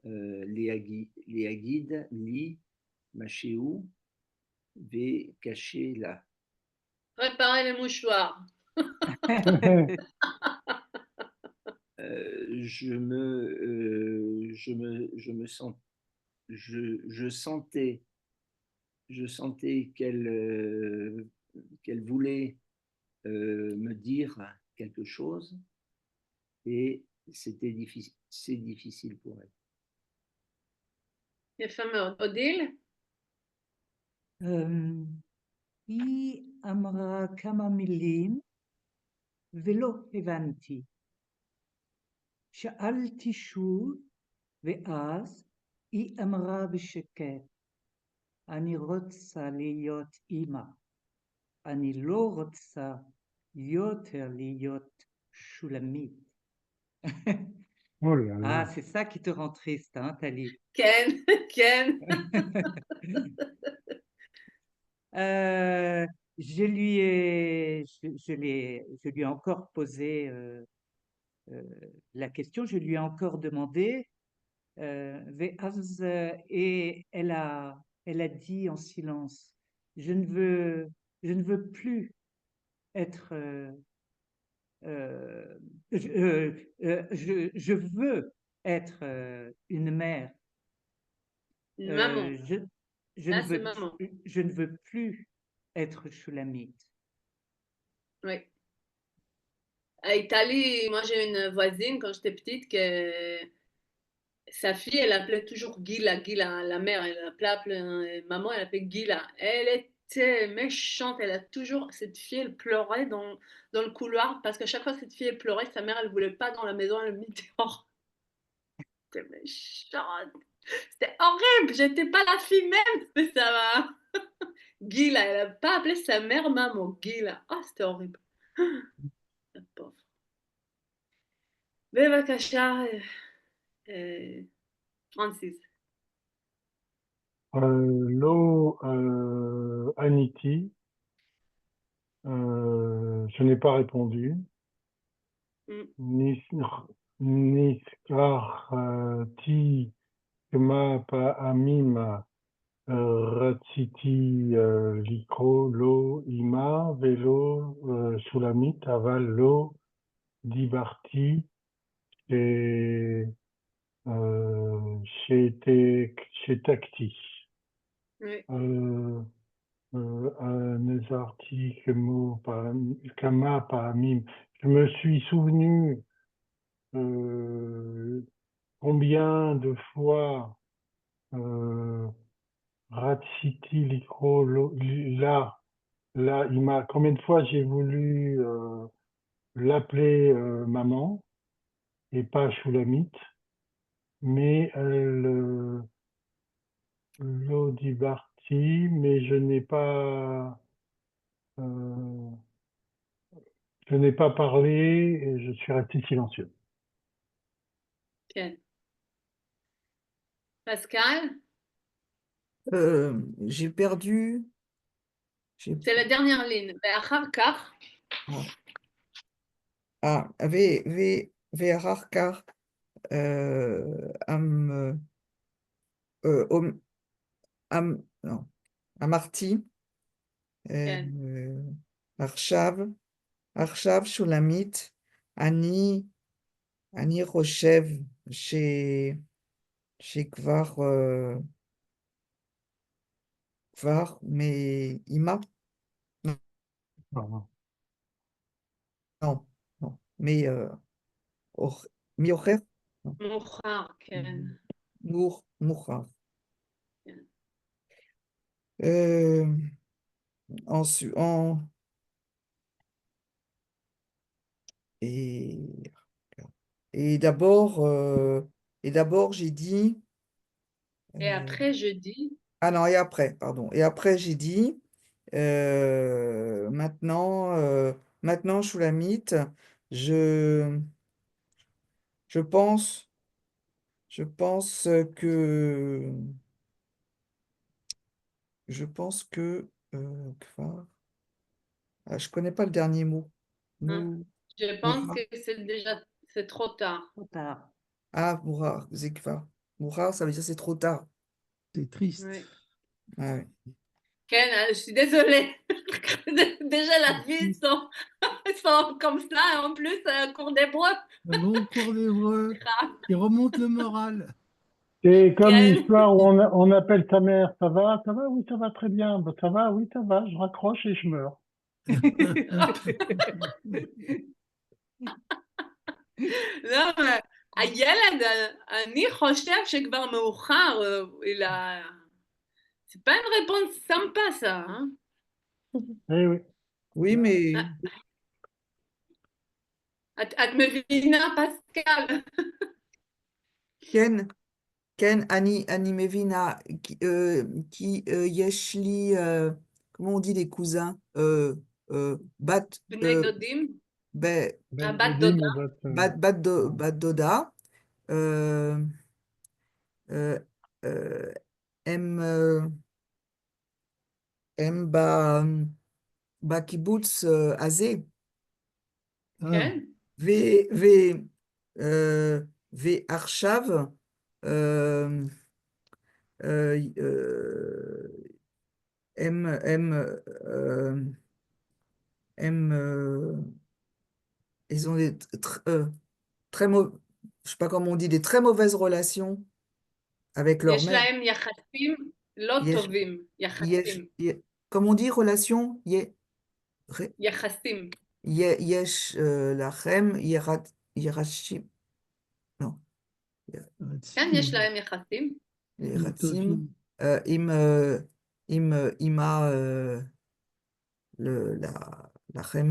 Leagid Li Machéou Ve caché là. Préparez les mouchoirs. Je sentais qu'elle voulait me dire quelque chose et c'est difficile pour elle. יפה מאוד. אודיל? היא אמרה כמה מילים ולא הבנתי. שאלתי שוב, ואז היא אמרה בשקט, אני רוצה להיות אימא. אני לא רוצה יותר להיות שולמית. Oh là Ah, là. c'est ça qui te rend triste, hein, Tali? כן, כן. Je lui ai encore posé la question, je lui ai encore demandé, et elle a dit en silence, je ne veux plus être, je veux être une mère. Une maman. Je Là, c'est maman. je ne veux plus être Shulamit. Oui. À Italie, moi j'ai une voisine quand j'étais petite que sa fille, elle appelait toujours Gila, Gila, la mère, elle appelait maman, elle appelait Gila. Elle était méchante, elle a toujours, cette fille, elle pleurait dans le couloir parce que chaque fois que cette fille elle pleurait, sa mère, elle voulait pas dans la maison, elle le mit dehors. C'était méchante. C'était horrible, j'étais pas la fille même, mais ça va. Gila, elle a pas appelé sa mère maman, Gila. Ah, c'était horrible. La pauvre. בבקשה, פרנסיס. Lo Aniti, je n'ai pas répondu. Niskarti Kma Pa'amim Ratsiti Likro Lo Ima Velo Sulamit Aval Lo Dibarti chez Takti. Oui. Nezarti Kama Pa'amim. Je me suis souvenu combien de fois Ratsiti Likro là, combien de fois j'ai voulu l'appeler maman et pas Shulamit, mais l'Odibarti, mais je n'ai pas parlé et je suis resté silencieux. כן. Pascal, J'ai perdu. c'est la dernière ligne. ואחר כך, ואחר כך, אמרתי, כן. עכשיו שולמית, אני חושב שכבר מאמא, non, מאוחר, מאוחר, כן. מאוחר. כן. Ensuite, et d'abord j'ai dit. Et après, je dis, Ah non, et après, pardon. Et après j'ai dit maintenant Shulamit, je pense que je connais pas le dernier mot. je pense que c'est trop tard. Trop tard. Ah, Mourar, Zekva. Mourar, ça veut dire c'est trop tard. C'est triste. Oui. Ah, ouais. Ken, je suis désolée. Déjà, la vie sont comme ça. Et en plus, cours d'hébreu. Un bon cours d'hébreu qui remonte le moral. C'est comme Ken. l'histoire où on appelle sa mère, ça va, oui, ça va très bien, bah, ça va, oui, ça va, je raccroche et je meurs. לא, הילד, אני חושב שכבר מאוחר, c'est pas une réponse sympa, ça. Hein? Eh oui. Oui, mais את מבינה, פסקל? כן, כן, אני מבינה, כי יש לי, comment on dit les cousins? בת, בני דודים? ב- Ben בת Dodim דודה? ou Bat, בת דודה, euh, euh, euh, הם, הם בקיבוץ הזה, Ah, כן? ו, ו, אה, ועכשיו, אה, אה, הם, ils ont très je sais pas comment on dit, des très mauvaises relations avec leur יש mère. להם יחסים לא יש, טובים. יש, יחסים. comment on dit relation? יחסים. יש לכם ירשים, non, כן, Ratsim, יש להם יחסים. ירצים, Tovim. עם לכם,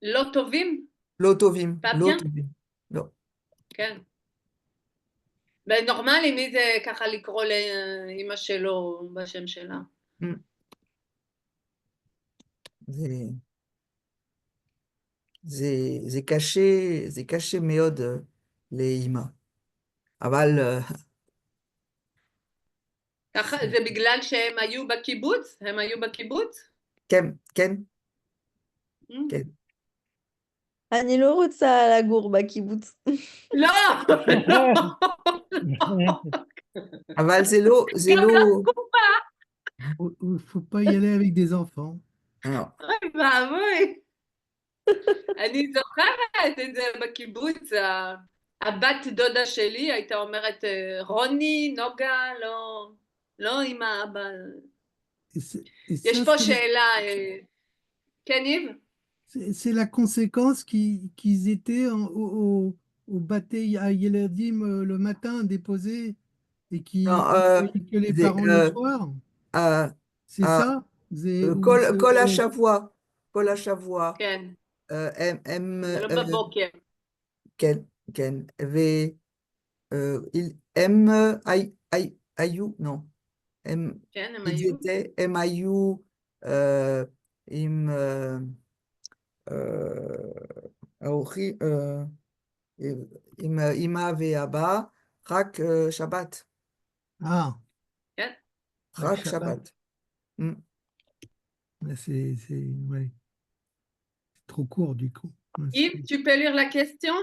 לא טובים. לא טובים, pas לא bien. טובים, לא. כן. בנורמלי, מי זה ככה לקרוא לאמא שלו בשם שלה? Mm. זה, זה קשה מאוד לאמא. אבל ככה, זה בגלל שהם היו בקיבוץ? הם היו בקיבוץ? כן, כן, Mm. כן. אני לא רוצה לגור בקיבוץ. לא! אבל זה לא, גם לא תקופה. Il faut pas y aller avec des enfants. לא. אוי ואבוי. אני זוכרת את זה בקיבוץ, הבת דודה שלי הייתה אומרת, רוני, נוגה, לא אמא, אבא. Et יש ça, פה שאלה, כן, יב? c'est la conséquence qu'ils étaient au bâté à Yelerdim le matin déposés et Non, qui voyaient que les זה, parents le soir. C'est אה, ça? Où כל השבוע, כל השבוע, כן, הם, לא בבוקר. כן, כן, והם היו, לא, כן, הם ils היו. étaient, הם היו עם האורחים, עם אמא ואבא, רק שבת, Ah, כן. רק Shabbat. שבת. Ouais, ouais, trop court du coup. Ouais, Yves, tu peux lire la question?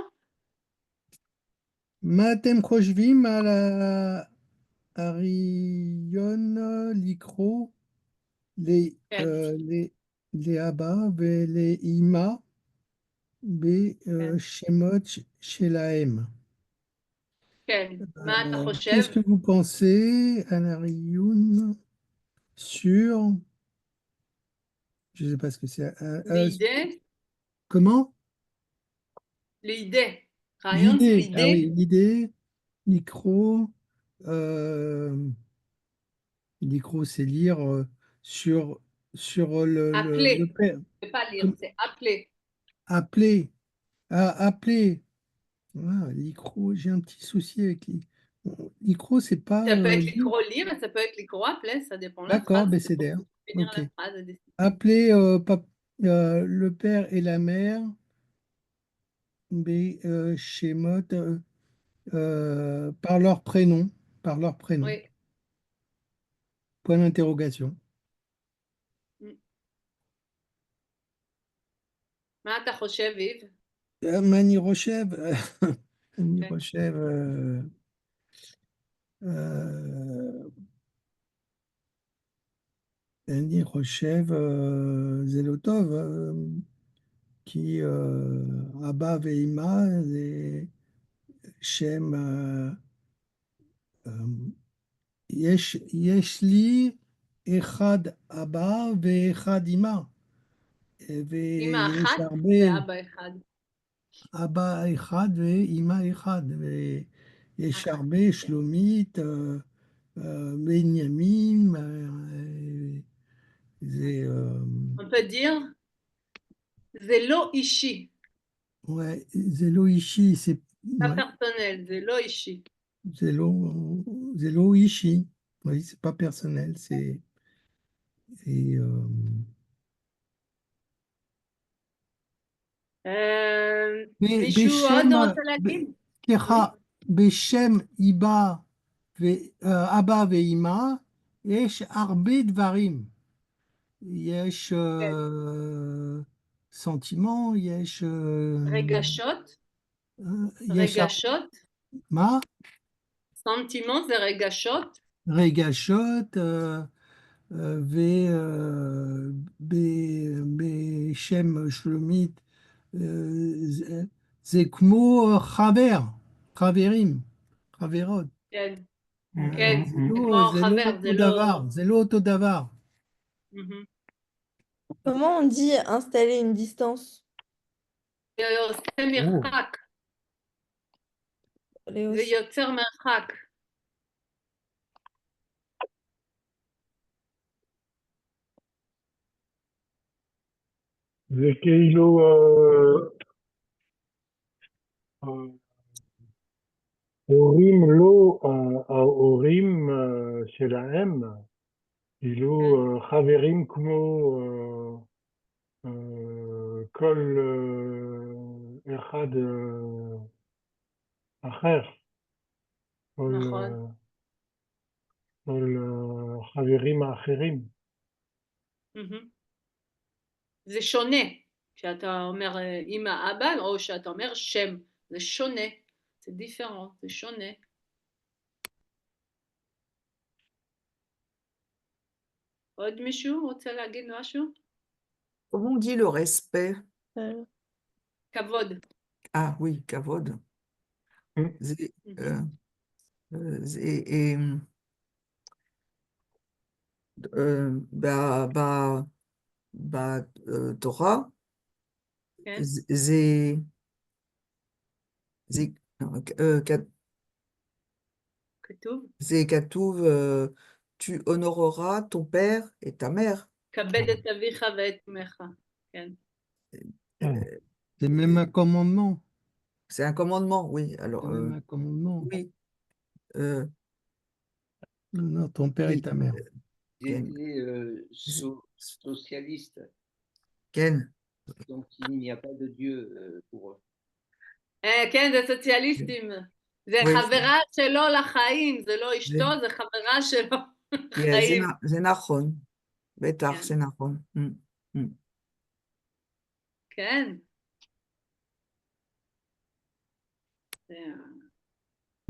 מה אתם חושבים על הרעיון לקרוא כן, לאבא ולאמא בשמות שלהם? כן. מה אתה חושב? Qu'est-ce que vous pensez à l'arioun sur... Je ne sais pas ce que c'est. l'idée? Comment? l'idée. רעיון זה L'idée. Ah oui, l'idée? l'idée. Micro. Micro, c'est lire sur le appeler. père. C'est pas lire, Comme- c'est appeler. Appeler. Ah, appeler. Ah, l'icro, j'ai un petit souci avec l'icro, c'est pas. Ça peut être l'écro-lire, ça peut être l'écro-appeler, ça dépend de la D'accord, phrase. C'est BCDR. pour finir Ok. la phrase et décider. Appeler le père et la mère. Chez Mot par leur prénom. Par leur prénom. Oui. Point d'interrogation. מה אתה חושב, יב? Mani Rochev. Mani Ok. Rochev. Mani Rochev Zelotov. Qui Abba Veima Shem יש לי אחד אבא ואחד אמא, אמא ויש אחת הרבה ואבא אחד. אבא אחד ואמא אחד, ויש אחת. הרבה שלומית, בנימין, C'est, On peut dire זה לא אישי, ouais, Zelo Ishi, c'est pas ouais, personnel, זה לא אישי. Zelo Ishi. Oui, c'est pas personnel, c'est, מישהו עוד Beshem, רוצה להגיד? סליחה, בשם איבא אבא ואימא יש הרבה דברים. יש סנטימנט, יש רגשות, יש רגשות, מה? סנטימנט זה רגשות, רגשות ובשם שלומית זה כמו חבר, חברים, חברות. כן, Mm, כן, mm, mm. זה כמו זה לא חבר, זה אותו לא... דבר, זה לא אותו דבר. Mhm. Comment on dit installer une distance? זה עושה מרחק, Léo זה aussi. יוצר מרחק. זה כאילו הורים לא, ההורים שלהם, כאילו חברים כמו כל אחד אחר, כל נכון. כל החברים האחרים. Mhm. זה שונה, כשאתה אומר אמא אבא, או שאתה אומר שם, זה שונה, זה דיפרנט, זה שונה. עוד מישהו רוצה להגיד משהו? Comment on dit le respect? כבוד. Ah oui, kavod. Mm. C'est, Mhm. et, Torah, כן, כתוב. c'est katuv, tu honoreras ton père et ta mère. כבד את אביך ואת אמך. כן. C'est même un commandement. C'est un commandement, oui. Alors, C'est même un commandement. oui. Non, ton père et Oui. ta mère. Les socialistes, Ken. donc il n'y a pas de Dieu pour eux. כן, זה סוציאליסטים. זה Oui. חברה שלו לחיים, זה לא אשתו, זה חברה שלו לחיים. זה נכון. בטח, כן. זה נכון. כן.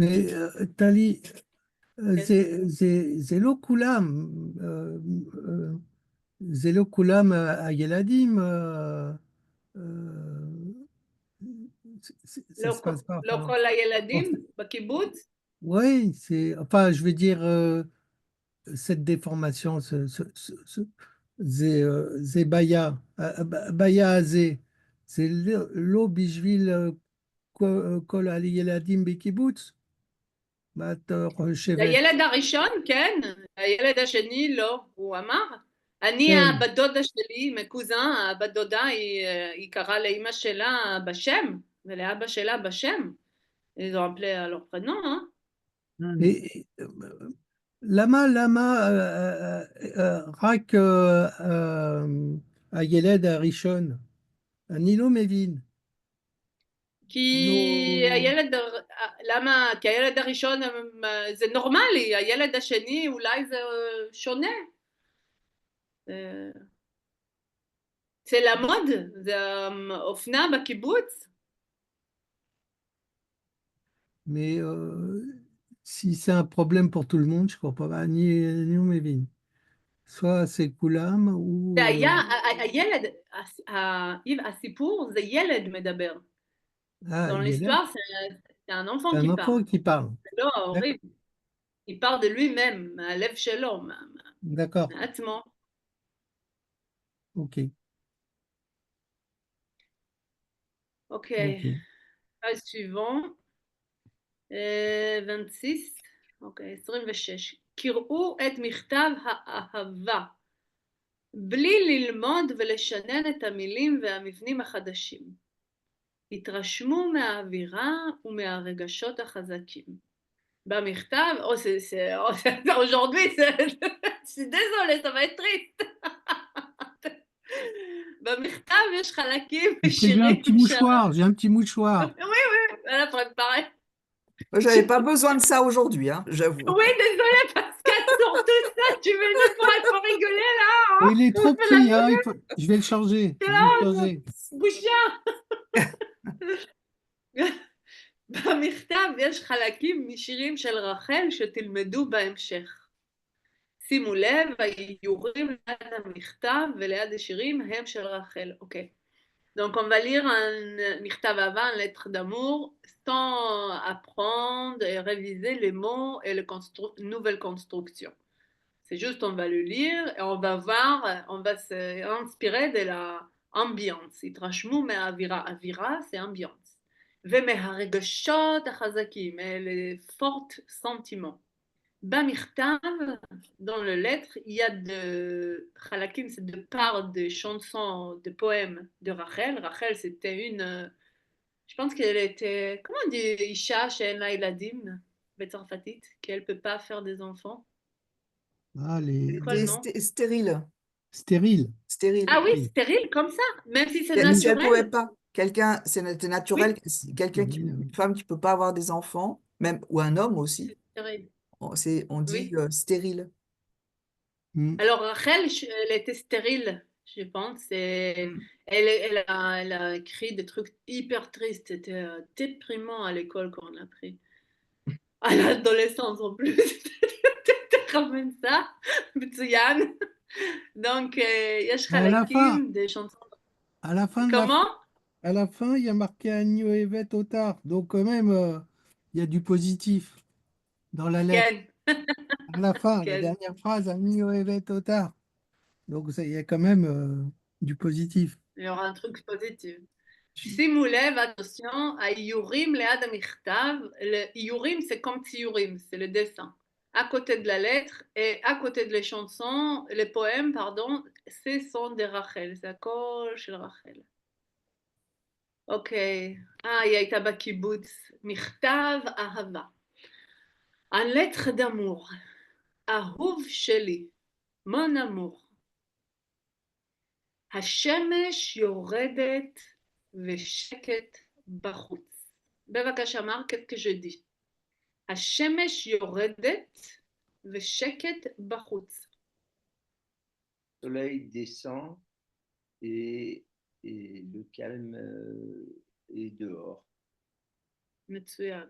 Mais Tali, כן. זה לא כולם, זה לא כולם הילדים, ça se passe pas. לא Enfin, כל הילדים בקיבוץ? oui, enfin, je veux dire, cette déformation, זה בעיה, הבעיה הזה, זה לא בשביל כל הילדים בקיבוץ? מה אתה חושבת? הילד הראשון, כן, הילד השני לא, הוא אמר. אני, כן. הבת דודה שלי, מקוזן, הבת דודה, היא קראה לאמא שלה בשם, ולאבא שלה בשם. Ils ont appelé à leur prénom, hein. למה רק הילד הראשון? אני לא מבין. כי הילד, למה? כי הילד הראשון זה נורמלי, הילד השני אולי זה שונה. זה לעמוד, זה אופנה בקיבוץ. Mais si c'est un problème pour tout le monde, je crois pas. אני לא מבין. soit c'est כולם ou... זה היה, הילד, הסיפור זה ילד מדבר. Dans l'histoire, c'est un enfant qui parle. Un enfant qui parle. לא ההורים. Il parle de lui-même, מהלב שלו, מעצמו. Ok. Ok. Page suivant. 26. אוקיי, 26. קראו את מכתב האהבה בלי ללמוד ולשנן את המילים והמבנים החדשים. התרשמו מהאווירה ומהרגשות החזקים. במכתב, aujourd'hui, je suis désolée, ça va être triste. במכתב יש חלקים J'ai prévu un ושירים petit mouchoir, j'ai un petit mouchoir. elle a préparé. Moi, j'avais pas besoin de ça aujourd'hui, hein, j'avoue. Oui, désolée, Pascal, surtout ça, tu veux nous pour rigoler là, hein? Et il est trop petit, hein, je vais le changer. Je vais le changer. בושה. במכתב יש חלקים משירים של רחל שתלמדו בהמשך. שימו לב, האיורים ליד המכתב וליד השירים הם של רחל. אוקיי. Donc on va lire un מכתב אהבה, une lettre d'amour, sans apprendre et réviser les mots et les nouvelles constructions. C'est juste on va le lire et on va voir, on va s'inspirer de la ambiance. התרשמו מהאווירה. אווירה c'est ambiance. ומהרגשות החזקים, les forts sentiments. במכתב, dans le lettre, il y a de חלקים, c'est de parts de chansons, de poèmes de Rachel. Rachel, c'était une, je pense qu'elle était, comment on dit, אישה שאין לה ילדים בצרפתית, qu'elle peut pas faire des enfants. Ah, les C'est quoi le Des nom? stériles. stériles. Stériles. Ah oui, Oui. stérile, comme ça, même si c'est Si elle pouvait naturel. pas, quelqu'un, c'était naturel, quelqu'un qui, Oui, oui. une femme qui peut pas avoir des enfants, même, ou un homme aussi, Stérile. on dit Oui. stérile. Mm. Alors Rachel, elle était stérile, je pense. Et Mm. elle a écrit des trucs hyper tristes. C'était déprimant à l'école quand on l'a pris. À l'adolescence en plus. Ramène ça, מצוין. Donc, יש À la fin, חלקים des chansons. à la fin de Comment? à la fin, il y a marqué Agneau et Vête au tard. Donc quand même, il y a du positif dans la lettre. כן, À la fin, la כן. dernière phrase, Agneau et Vête au tard. Donc il y a quand même du positif. Il y aura un truc positif. שימו לב, attention, האיורים ליד המכתב, איורים c'est comme ציורים, c'est le dessin. À côté de la lettre et à côté de les chansons, les poèmes, pardon, ce sont des Rachel, c'est הכל של רחל. אוקיי, היא הייתה בקיבוץ, מכתב אהבה. Un lettre d'amour, אהוב שלי, mon amour. השמש יורדת ושקט בחוץ. בבקשה, מר, qu'est-ce que je dis? השמש יורדת ושקט בחוץ. Le soleil descend et le calme est dehors. מצוין.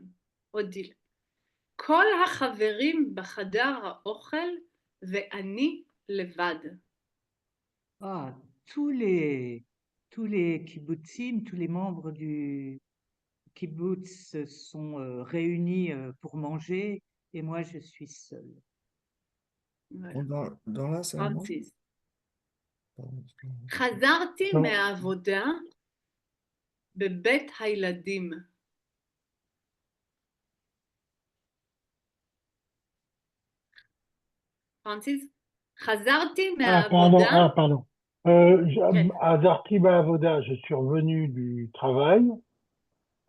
אודיל. כל החברים בחדר האוכל ואני לבד. Ah, tous les kibbutzim, tous les membres du kibbutz sont réunis pour manger et moi je suis seule. Voilà. Dans là, c'est un mot. 36. חזרתי טוב. מהעבודה בבית הילדים. פרנסיס, חזרתי מהעבודה. Pardon. À Darty Avoda, je suis revenu du travail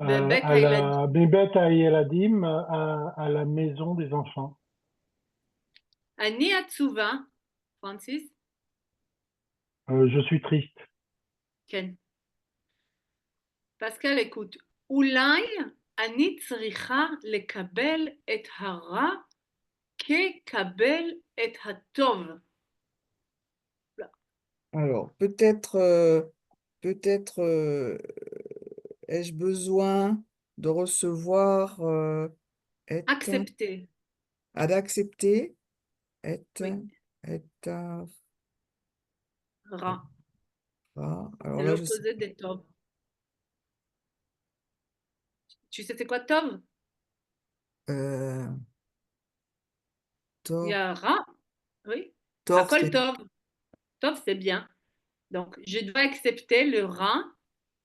בבית à הילדים. la Bébête à Yeladim, à la maison des enfants. אני עצובה, פרנסיס, Je suis triste. כן. פסקל, écoute, אולי אני צריכה לקבל את הרע כקבל את הטוב. Alors, peut-être ai-je besoin de recevoir, accepter. d'accepter, Oui. Rע. Alors C'est là, je sais. l'opposé des tov. Tu sais c'est quoi tov? Il y a rע, oui. Tov, Akol c'est- tov. Tov, c'est bien. Donc, je dois accepter le rע.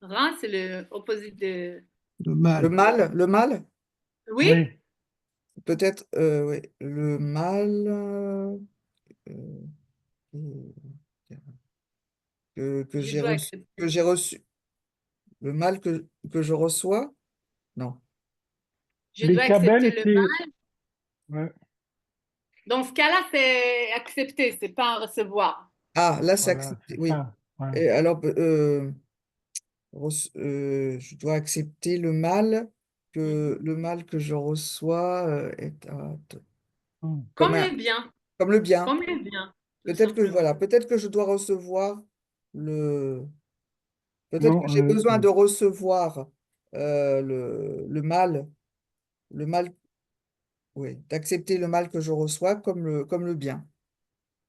Rע, c'est l'opposé de... Le mal. le mal, Oui, peut-être, oui, le mal, que Je j'ai dois reçu, accepter. que j'ai reçu, le mal que je reçois? Non. Je Les dois Kabel, accepter le c'est... mal. Ouais, Dans ce cas-là, c'est accepter, c'est pas un recevoir. Ah, là, c'est voilà, accepté, c'est oui. ça. Ouais. Et alors, je dois accepter le mal que je reçois comme Comme un, les biens, comme le bien. comme les biens, tout Peut-être que simplement. voilà, peut-être que je dois recevoir le, peut-être que Non, j'ai besoin de recevoir le mal, oui, d'accepter le mal que je reçois comme le bien.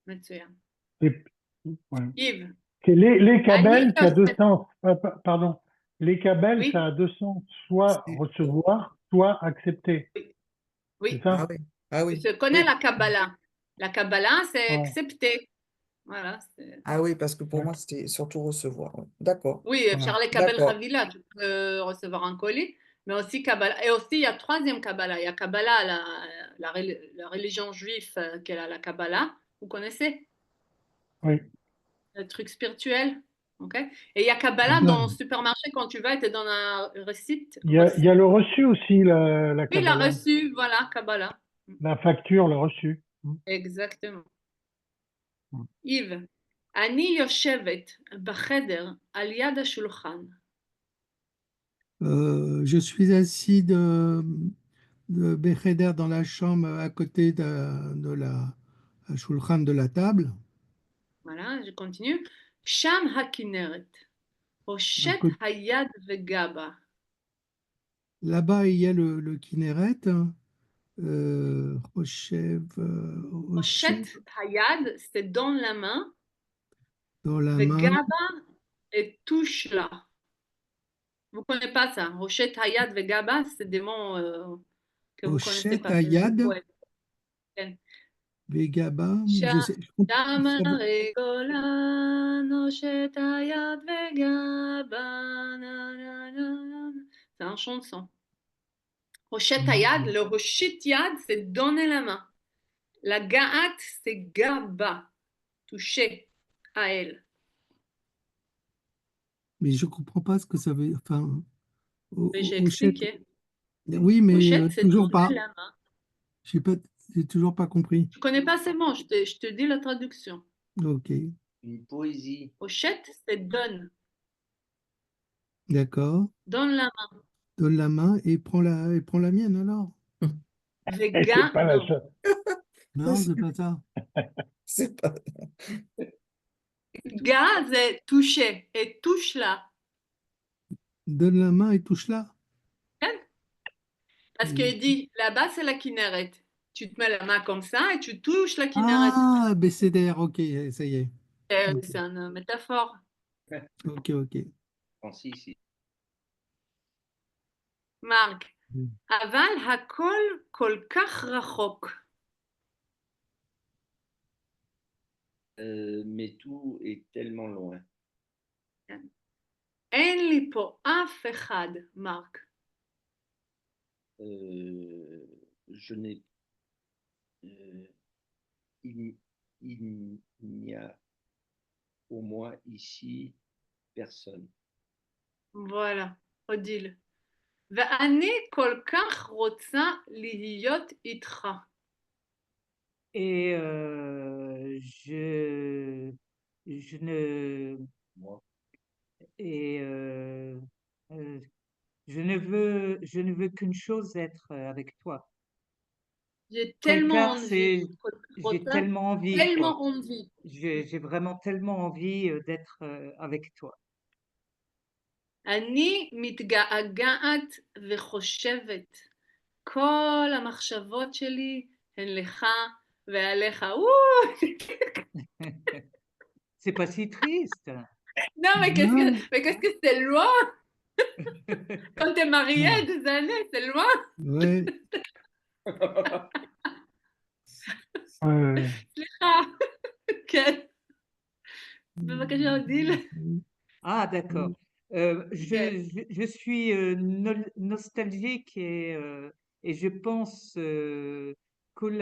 מצוין. c'est- ouais. Yves, Les אני Kabel, ça a deux יושבת, sens. Pardon. Les Kabel, ça oui, a deux sens. Soit C'est- recevoir, soit accepter. oui, C'est oui. Ah ça? oui, ah oui, Je connais oui. la Kabbalah. La Kabbalah, c'est Ouais. accepter. Voilà. Ah oui, parce que pour moi, c'était surtout recevoir. Oui. D'accord, Oui, Voilà. Charles Kabel d'accord. Havila, tu peux recevoir un colis, mais aussi Kabbalah. Et aussi, il y a troisième Kabbalah. Il y a Kabbalah, la religion juive, qu'elle a la Kabbalah. Vous connaissez? Oui. Le truc spirituel. Ok. Et il y a Kabbalah dans le supermarché quand tu vas et tu es dans un recette. Il y a le reçu aussi, la Oui, il a Kabbalah. reçu, voilà, Kabbalah. La facture, le reçu. Exactement. Yves, אני יושבת בחדר על יד השולחן. Je suis assis de Becheder dans la chambre à côté de la shulchan de la table. Voilà, je continue. שם הכנרת, À הושט côté- היד וגע בה. Là-bas, il y a le Kinneret, hein, Roshev, הושט Roshev היד, c'est dans la main, dans la וגע main. בה et touche là. Vous ne connaissez pas ça. הושט היד וגע בה, c'est des mots que vous ne connaissez Roshet pas. C'est des Ayad, poètes. כן. Vegaba, שם je comprends. הגולן, הושט היד וגע בה. נה, נה, נה, נה. C'est un chanson. הושט היד, le הושיט יד, c'est donner la main. La ga'at, c'est gaba, toucher à elle. Mais je comprends pas ce que ça veut dire. Enfin, Mais j'ai Roshet, expliqué. oui, mais Hochet, c'est toujours donner pas. la main. J'ai toujours pas compris. Tu connais pas ces mots, je te dis la traduction. Ok, Une poésie. Hochet, c'est donne. d'accord. Donne la main. Donne la main et prends la mienne alors. Avec Et ga, c'est pas la non. chose. Non, c'est pas ça. C'est pas. Ga, c'est toucher. Et touche là. Donne la main et touche-la. Parce Mm. qu'il dit, là-bas, c'est la kinneret. Tu te mets la main comme ça et tu touches la kinneret. Ah, BCDR, ok, ça y est. Ok, C'est une métaphore. ok. Francis, ici. Marc. Mm. אבל הכל כל כך רחוק. Mais tout est tellement loin. אין לי פה אף אחד, מרק. Je n'ai. Il n'y a pour moi ici personne. Voilà, אודיל. ואני כל כך רוצה להיות איתך. Et je ne, Moi, et je ne veux qu'une chose, être avec toi. J'ai tellement Kolkar, envie, j'ai tellement envie, quoi. tellement envie. J'ai vraiment tellement envie d'être avec toi. אני מתגעגעת וחושבת, כל המחשבות שלי הן לך ועליך. C'est pas si triste. Non, mais qu'est-ce que c'est loin? Quand t'es marié Ouais. des années, c'est loin. Ouais. סליחה. כן. בבקשה, אודיל. Ah, d'accord. Je suis nostalgique et je pense que כל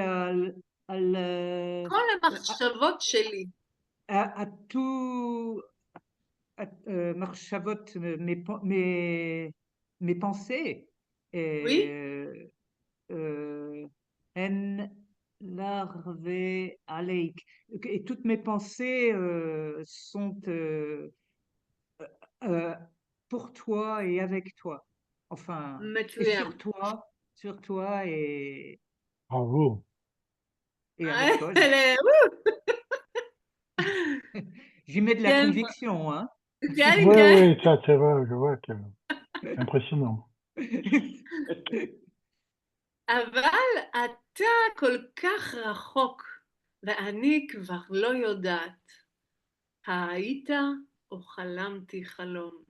המחשבות שלי. à tout, Marchavot, mes pensées, Oui, En larve aleik, et toutes mes pensées sont euh, pour toi et avec toi. Enfin, et מצוין. sur toi Bravo. et avec Ouais, toi. elle est... J'y mets de la כן, conviction, hein. כן, Ouais, כן. ouais, ça, c'est vrai, je vois que c'est impressionnant. אבל אתה כל כך רחוק, ואני כבר לא יודעת, היית או חלמתי חלום?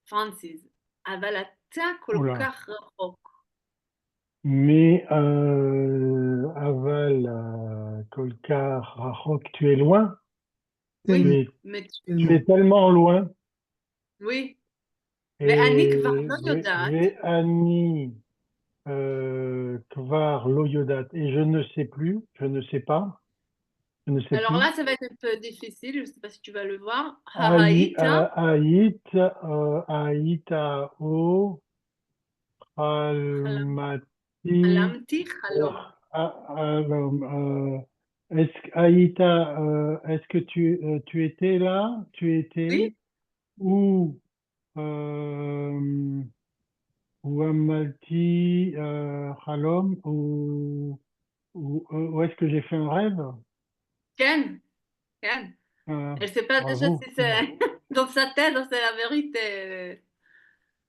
פרנסיס, אבל אתה כל Oula. כך רחוק. Mais Aval, Kolkar, Rachok, tu es loin? Tu Oui, Tellement, es, tu tellement. es tellement loin. oui. ואני כבר Et לא יודעת, Ve'ani Kvar Lo Yodat. Et je ne sais plus, je ne sais pas, je ne sais alors plus. là ça va être un peu difficile, je ne sais pas si tu vas le voir, Aït, ההיית, Aïta O, Almati. חלמתי חלום. Aïta, est-ce que tu étais là? Tu Oui, étais où? Euh, ou Amalti, Halom, ou est-ce que j'ai fait un rêve? כן, כן. Elle ne sait pas déjà Bravo. si c'est dans sa tête, c'est la vérité.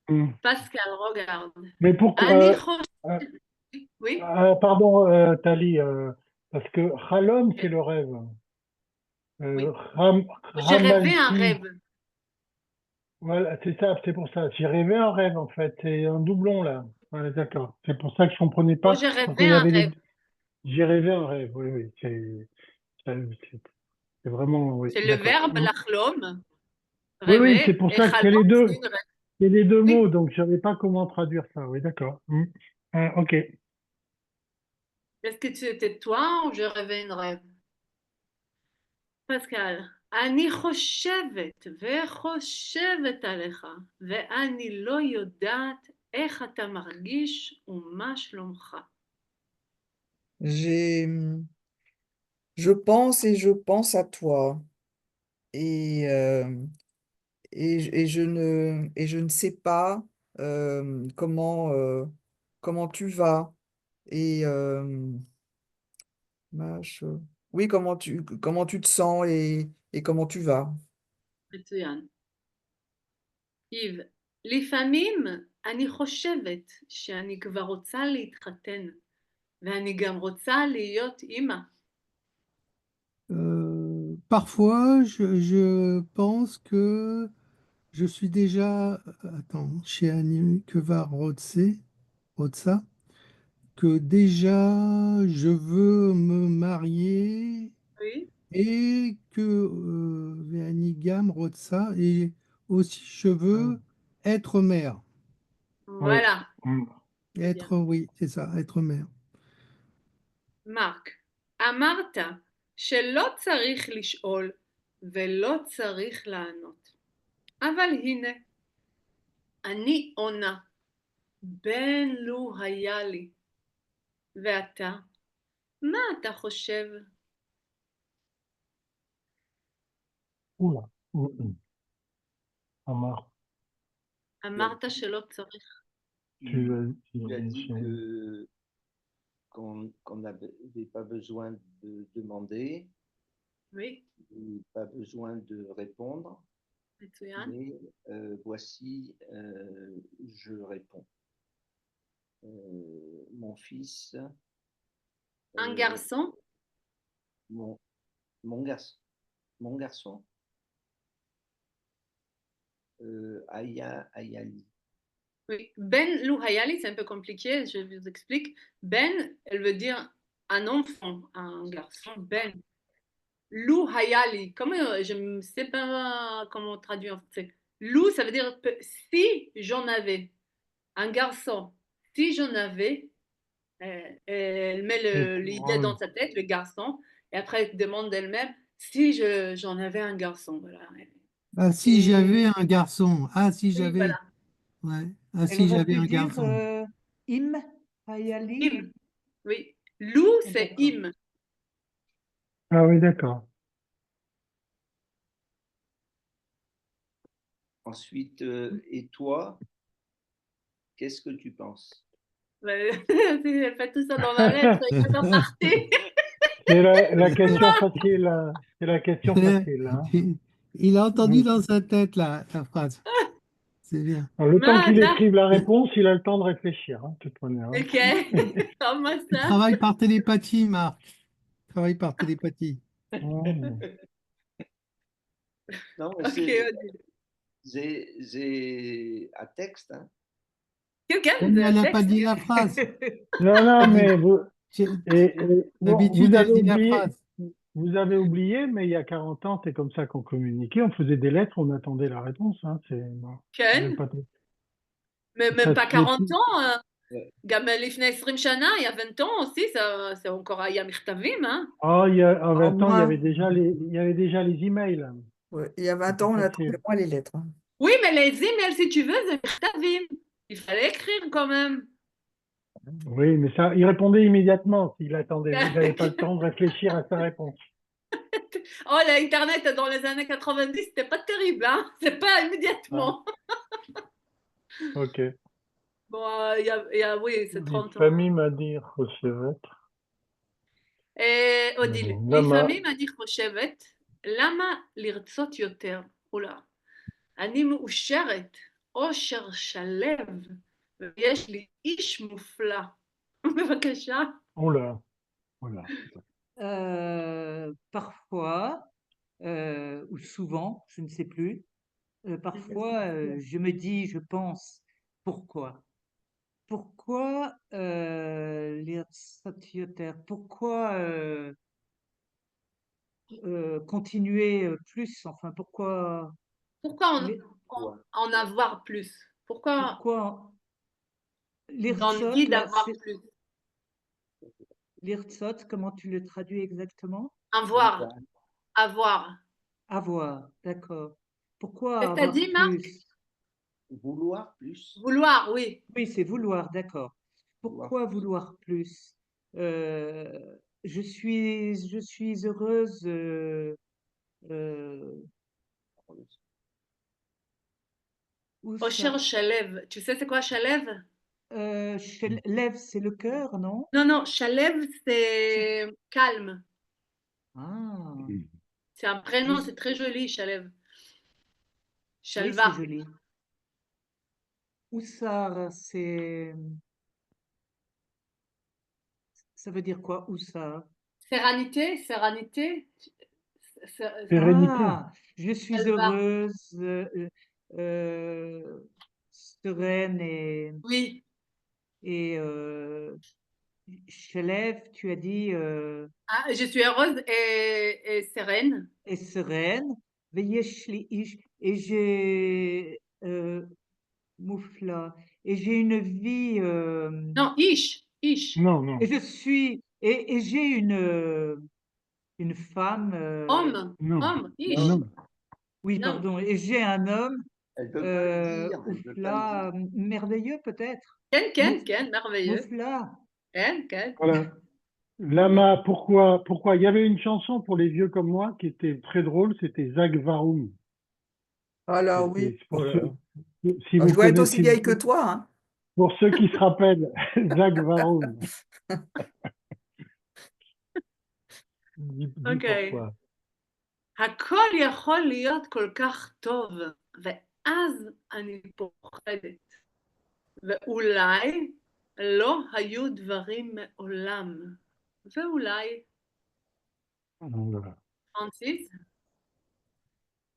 Mm. Pascal, regarde. Mais pourquoi? אני חושבת, Euh, oui, pardon, Tali, parce que Halom, c'est le rêve. oui. J'ai rêvé un Ramalti, rêve. voilà, c'est ça, c'est pour ça. J'ai rêvé un rêve, en fait. C'est un doublon, là. Ouais, d'accord. C'est pour ça que je comprenais Moi, pas. j'ai Parce rêvé qu'il y un avait rêve. j'ai rêvé un rêve, oui, oui. C'est vraiment, oui, C'est le d'accord. verbe Mm. לחלום, Oui, oui, c'est rêver, pour et ça que c'est חלום, les c'est deux. une rêve. C'est les deux mots, Oui. donc je ne savais pas comment traduire ça. Oui, d'accord. Mm. Ok. Est-ce que tu étais toi ou j'ai rêvé un rêve? Pascal, אני חושבת וחושבת עליך, ואני לא יודעת איך אתה מרגיש ומה שלומך. J'ai, je pense et je pense à toi. Et, et je ne sais pas comment tu vas. Et je- oui, comment tu te sens et comment tu vas. מצוין. איב, לפעמים אני חושבת שאני כבר רוצה להתחתן, ואני גם רוצה להיות אימא. Parfois, je pense que je suis déjà, attends, chez Annie Kevar Rotsa, que déjà je veux me marier Oui, et que Annie Gam Rotsa, et aussi je Mm. veux être mère. Oui. voilà, Mm. c'est bien. Être, oui, c'est ça, être mère. מרק, אמרת שלא צריך לשאול ולא צריך לענות, אבל הנה, אני עונה, בן לו היה לי, ואתה, מה אתה חושב? Oula. Mm. Amar, אמרת שלא צריך. Tu as dit que qu'on n'avait pas besoin de demander, Oui, pas besoin de répondre, מצוין. mais voici, je réponds. Mon fils, Un garçon, mon, mon garçon, Ayali. oui. Ben Louhayali, c'est un peu compliqué, je vous explique. Ben, elle veut dire un enfant, un garçon. Ben. Louhayali, comment, je ne sais pas comment traduire en français. Lou, ça veut dire si j'en avais. Un garçon, si j'en avais, elle met l'idée dans sa tête, le garçon, et après elle demande d'elle-même, Si j'en avais un garçon, voilà. Ah, si Et j'avais un garçon. Ah, si oui, j'avais. voilà. Ouais. Ah, Elle si aurait j'avais pu un dire garçon. Im Hayali. Im, oui. Loup, c'est D'accord. im. Ah oui, d'accord. Ensuite, et toi, qu'est-ce que tu penses? Ouais, elle fait tout ça dans la lettre, et quand on partait. C'est la question facile. C'est la question facile. Hein. Il a entendu Mm. dans sa tête la phrase. C'est bien. Alors, le temps qu'il Mada. écrive la réponse, il a le temps de réfléchir, hein, de toute manière. Hein. Ok. Comment Il ça? travaille par télépathie, Marc. Il travaille par télépathie. Mm. Non, mais Ok, Odile. c'est à texte, hein. Quelqu'un Mais de elle n'a pas texte? dit la phrase. Non, non, Elle dit- mais vous, bon, D'habitude, elle dit la phrase. vous avez oublié, mais il y a 40 ans, c'est comme ça qu'on communiquait. On faisait des lettres, on attendait la réponse. Hein, bon, כן, pas mais même pas presque 40 tout. ans. Ouais. גם לפני 20 שנה, il y a 20 ans aussi, ça encore היה מכתבים, hein? Ah, en En 20 ans, il y moins, avait déjà les emails. ouais, il y a 20 C'était ans, on facile. attendait moins les lettres. Hein. Oui, mais les emails, si tu veux, c'est מכתבים. Il fallait écrire quand même. Oui, mais ça, il répondait immédiatement s'il attendait. Il n'avait pas le temps de réfléchir à sa réponse. Oh, l'Internet dans les années 90, c'était pas terrible, hein? C'est pas Ah, immédiatement. ok. Bon, oui, c'est 30 ans. לפעמים אני חושבת, אודיל, למה, לפעמים אני חושבת, למה לרצות יותר? אולי. אני מאושרת, אושר שלב, ויש לי איש מופלא. בבקשה. oula, oula. Parfois, ou souvent, je ne sais plus, parfois je me dis, je pense, pourquoi? Pourquoi les sociétaires? Pourquoi continuer plus? Enfin, pourquoi Pourquoi les- en avoir plus? Pourquoi pourquoi dans le l'Irsot, vie là, d'avoir c'est plus? l'Irsot, comment tu le traduis exactement? Avoir, avoir. Avoir, d'accord. Pourquoi Qu'est-ce que t'as avoir dit, Marc? plus? Vouloir plus. Vouloir, oui. Oui, c'est vouloir, d'accord. Vouloir Pourquoi vouloir plus? Je suis heureuse. Euh, où Osher ça? Shalev. Tu sais c'est quoi Shalev? Lève, c'est le cœur, non? Non, non, Shalev, c'est calme. Ah, C'est un prénom, je- c'est très joli, Shalev. oui, c'est Shalva. joli. Oussar, ça veut dire quoi, Oussar? Sérénité, sérénité. Sérénité. Ah, je suis Shalva. heureuse, sereine Oui. et Shalev, tu as dit, Ah, je suis heureuse et sereine. et sereine. ויש לי איש, et j'ai moufla, et j'ai une vie, Non, Ish. Ish. Non, non, et je suis, et j'ai une femme, Homme. non, Homme. un Ish. homme. oui, Non. pardon, et j'ai un homme, Elle peut pas le dire. Elle peut pas le oufla, dire. merveilleux peut-être. Ken, merveilleux. Moufla. Ken. Voilà. Lama, pourquoi? Il y avait une chanson pour les vieux comme moi qui était très drôle, c'était Zag Varoum. Alors oui, C'est oh pour là ceux, là. si Alors, vous je dois être aussi connaissez, vieille que toi, hein. pour ceux qui se rappellent, Zag Varoum. Dis אוקיי. pourquoi. הכל יכול להיות כל כך טוב, ואז אני פוחדת. ואולי לא היו דברים מעולם. ואולי, Voilà. פרנסיס?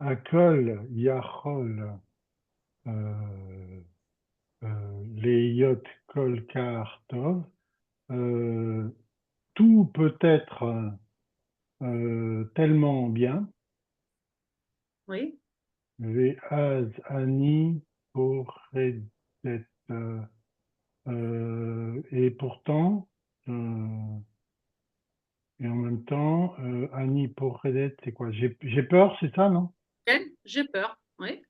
Akol, Yachol, Leyot Kol Kartov, tout peut être tellement bien, Oui. Ve'az Ani Poredet, et pourtant, Et en même temps, Annie pour Redet, c'est quoi? J'ai peur, c'est ça, non? כן, j'ai peur, oui.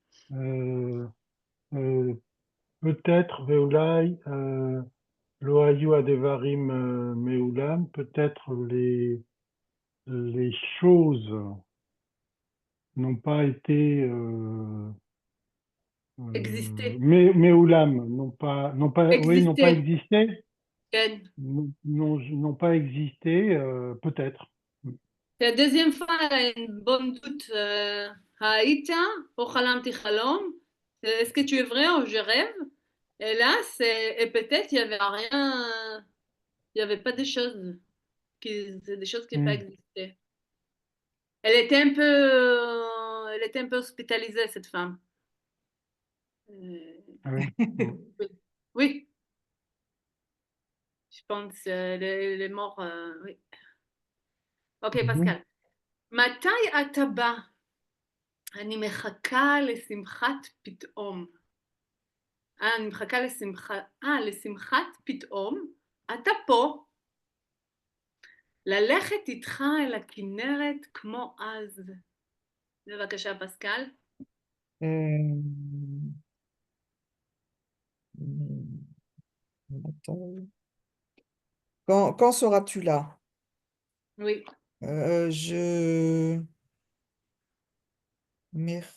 Peut-être, ואולי, לא היו הדברים מעולם, peut-être les choses n'ont pas été Exister, מעולם, oui, n'ont pas exister, existé, כן. n'ont pas existé, peut-être. C'est la deuxième fois, elle a une bonne doute. היית או חלמתי חלום? Est-ce que tu es vrai ou je rêve? Et là, et peut-être il y avait rien, il y avait pas des choses c'est des choses qui n'ont pas existé. Elle était un peu hospitalisée, cette femme. Ah oui. Oui. Oui, je pense, elle est morte, oui. Ok, Pascal. מתי אתה בא? אני מחכה לשמחת פתאום. אני מחכה לשמחת פתאום. אתה פה. ללכת איתך אל הכנרת כמו אז. בבקשה, פסקל. Attends. Quand seras-tu là? Oui. Mer-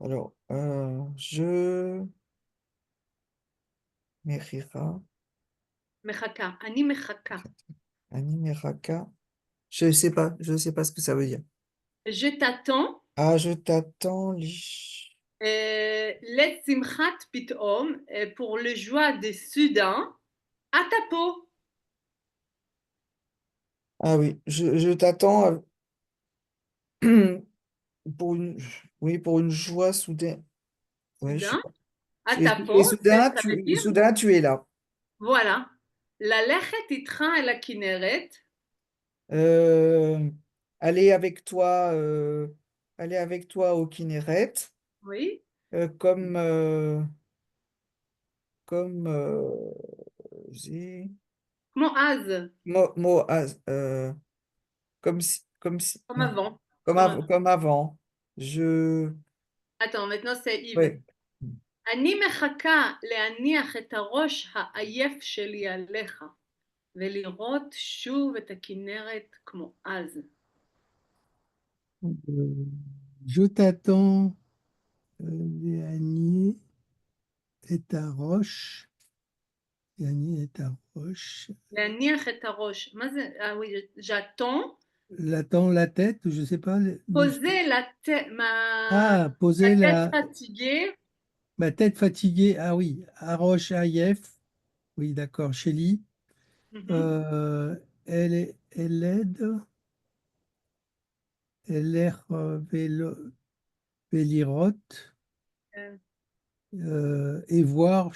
Alors, je... Merira, מחכה. אני מחכה. Ani Meraka. Je sais pas ce que ça veut dire. Je t'attends. Ah, je t'attends. לשמחת פתאום, pour le joie de soudain, à ta peau. Ah oui, je t'attends pour pour une joie soudaine. Ouais, je sais soudain, pas. à Et, ta peau, ça veut dire, soudain, tu es là. voilà. ללכת איתך אל הכנרת. Euh, aller avec toi, au Kinéret, Oui. comme, comme, j'ai- כמו אז, comme si, comme avant. comme avant. Je, Attends, maintenant c'est Yves. ouais. אני מחכה להניח את הראש העייף שלי עליך, ולראות שוב את הכנרת כמו אז. Je t'attends, Léanie et ta roche. Léanie et ta roche. להניח את הראש. מה זה? oui, j'attends. L'attends la tête, je sais pas. Poser la tête, Poser ma tête fatiguée. ma tête fatiguée. Ah oui, Arosh Ayef. Oui, d'accord, Shelly. Elle aide. Eler Velirot. Et voir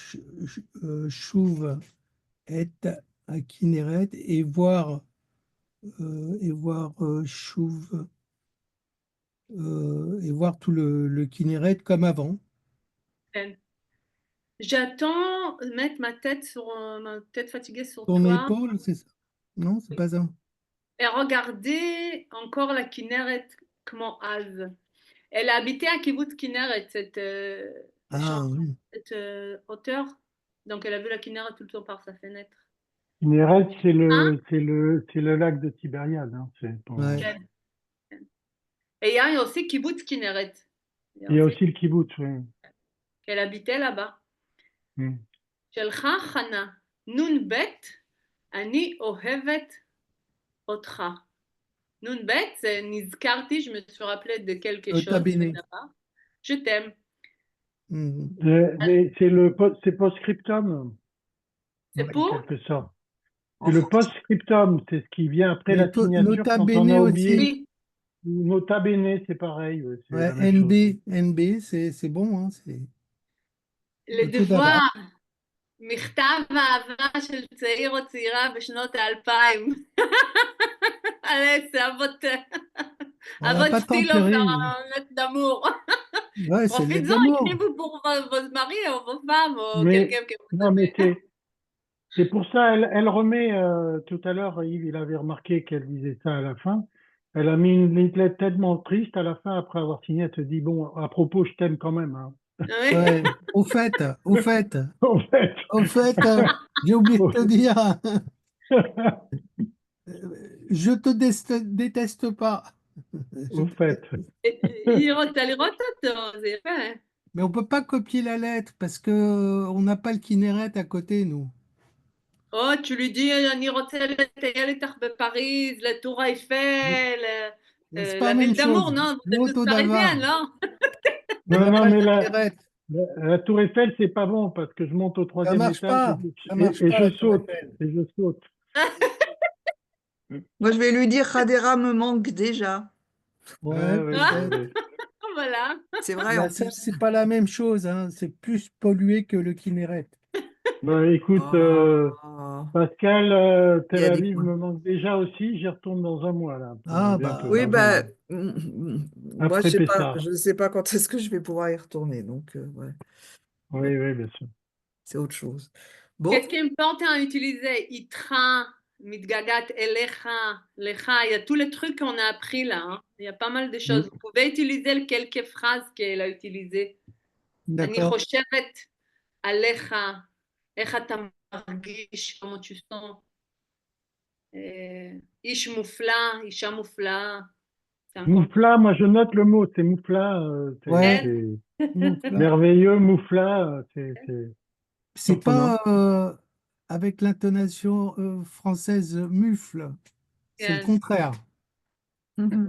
Chouv et à Kinneret et voir Chouv et voir tout le Kinneret comme avant. J'attends mettre ma tête fatiguée sur Ton toi. épaule, c'est ça? Non, c'est pas ça. Et regarder encore la Kinneret כמו אז. Elle a habité à Kibbutz Kinneret, cette auteure. Donc elle a vu la Kinneret tout le temps par sa fenêtre. Kinneret, c'est le lac de Tibériade. Hein, Ouais. Et il y a aussi Kibbutz Kinneret. Il y a aussi le kibbutz, oui. Qu'elle habitait là-bas. שלך חנה, נ"ב, אני אוהבת אותך. נ"ב, c'est נזכרתי, je me suis rappelée de quelque chose là-bas. Je t'aime. C'est post-scriptum. C'est pour? En quelque sorte. C'est le post-scriptum, c'est ce qui vient après la signature Nota quand bene on a aussi. oublié. Oui. Nota bene, c'est pareil. C'est Ouais, la même chose. NB, c'est bon. Hein, Le devoir, מכתב האהבה של צעיר או צעירה בשנות ה-2000. Allez, c'est à votre style de faire un lettre d'amour. Ouais, c'est le lettre Profites-en, d'amour. écrivez-vous pour vos maris ou vos femmes ou Mais, quelqu'un que vous non, mais aimez. C'est pour ça, elle remet, tout à l'heure, Yves, il avait remarqué qu'elle disait ça à la fin. Elle a mis une lettre tellement triste à la fin, après avoir signé, elle te dit, bon, à propos, je t'aime quand même, hein. Ouais. Ouais. Au fait, En fait. j'ai oublié de te dire, je te déteste pas. Je Au te fait. לראות אותו, זה יפה. Mais on peut pas copier la lettre parce que on n'a pas le Kinneret à côté, nous. Oh, tu lui dis, אני רוצה לטייל איתך בפריז, לטור אייפל, C'est pas la la ville même d'amour, chose. non? Vous êtes L'auto tous parisiennes, d'Avar. non? On n'a Non, pas mais le la Kinneret. Tour Eiffel, c'est pas bon parce que je monte au Ça troisième marche étage pas. Ça marche et pas, je la Tour saute. Eiffel. Et je saute. Moi, je vais lui dire Khadera me manque déjà. Ouais, Ouais, peut-être. Voilà. C'est vrai, Bah, en ça, plus. c'est pas la même chose, hein. C'est plus pollué que le Kinneret. Bah, écoute, Oh, Pascal, il y Tel a des Aviv points. me manque déjà aussi. J'y retourne dans un mois, là. Ah, Bientôt, Oui, dans un bah, mois. moi, Après Pessah. je sais pas quand est-ce que je vais pouvoir y retourner, donc ouais, Oui, oui, bien sûr. c'est autre chose. Qu'est-ce Bon, qui est important à utiliser? Itra, מתגעגעת אליך, לך, il y a tous les trucs qu'on a appris là, hein. Il y a pas mal de choses. Vous pouvez utiliser les quelques phrases qu'elle a utilisées. אני d'accord. חושבת עליך, איך אתה מרגיש, comment tu sens. איש מופלא, אישה מופלאה. C'est important. Moufla, moi je note le mot, c'est moufla, Ouais. c'est Moufla. merveilleux, moufla, c'est C'est surprenant. pas avec l'intonation française mufle. C'est le כן. contraire.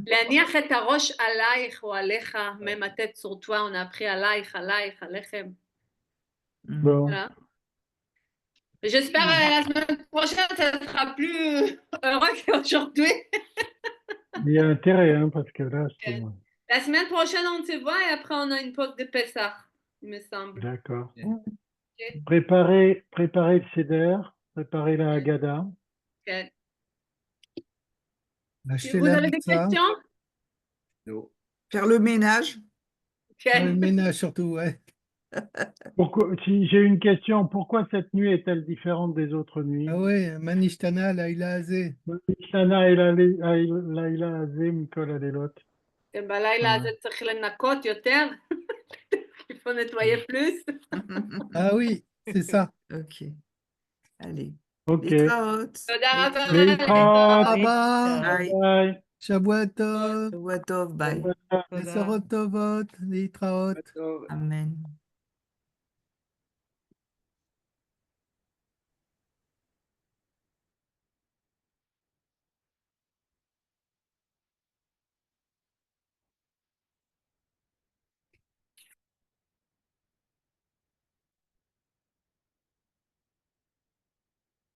להניח את הראש עלייך או עליך, même à tête sur toi, on a appris עלייך, עלייך, עליכם. Bon, Voilà. J'espère la semaine prochaine, ça sera plus heureux qu'aujourd'hui. il y a intérêt, hein, parce que là, c'est... La semaine prochaine, on se voit et après, on a une pause de Pessah, il me semble. D'accord. Ok. Préparez le CEDER, préparez la Haggadah. Ok. Acheter Vous la avez des pizza, questions? No. faire le ménage. Ok. faire le ménage surtout, ouais. Si j'ai une question, pourquoi cette nuit est-elle différente des autres nuits? Ah ouais, Manishtana, Laïla Azé. Shana et Laïla Azé, Mikol Adelot. בלילה הזה צריך לנקות יותר, il faut nettoyer plus. Ah oui, c'est ça. Ok, allez. Ok. Litraot. תודה רבה. Litraot. Ah bah, Bye. Bye. Shabuatov, Shavua tov, bye. Besorot Tovot, Litraot. Amen.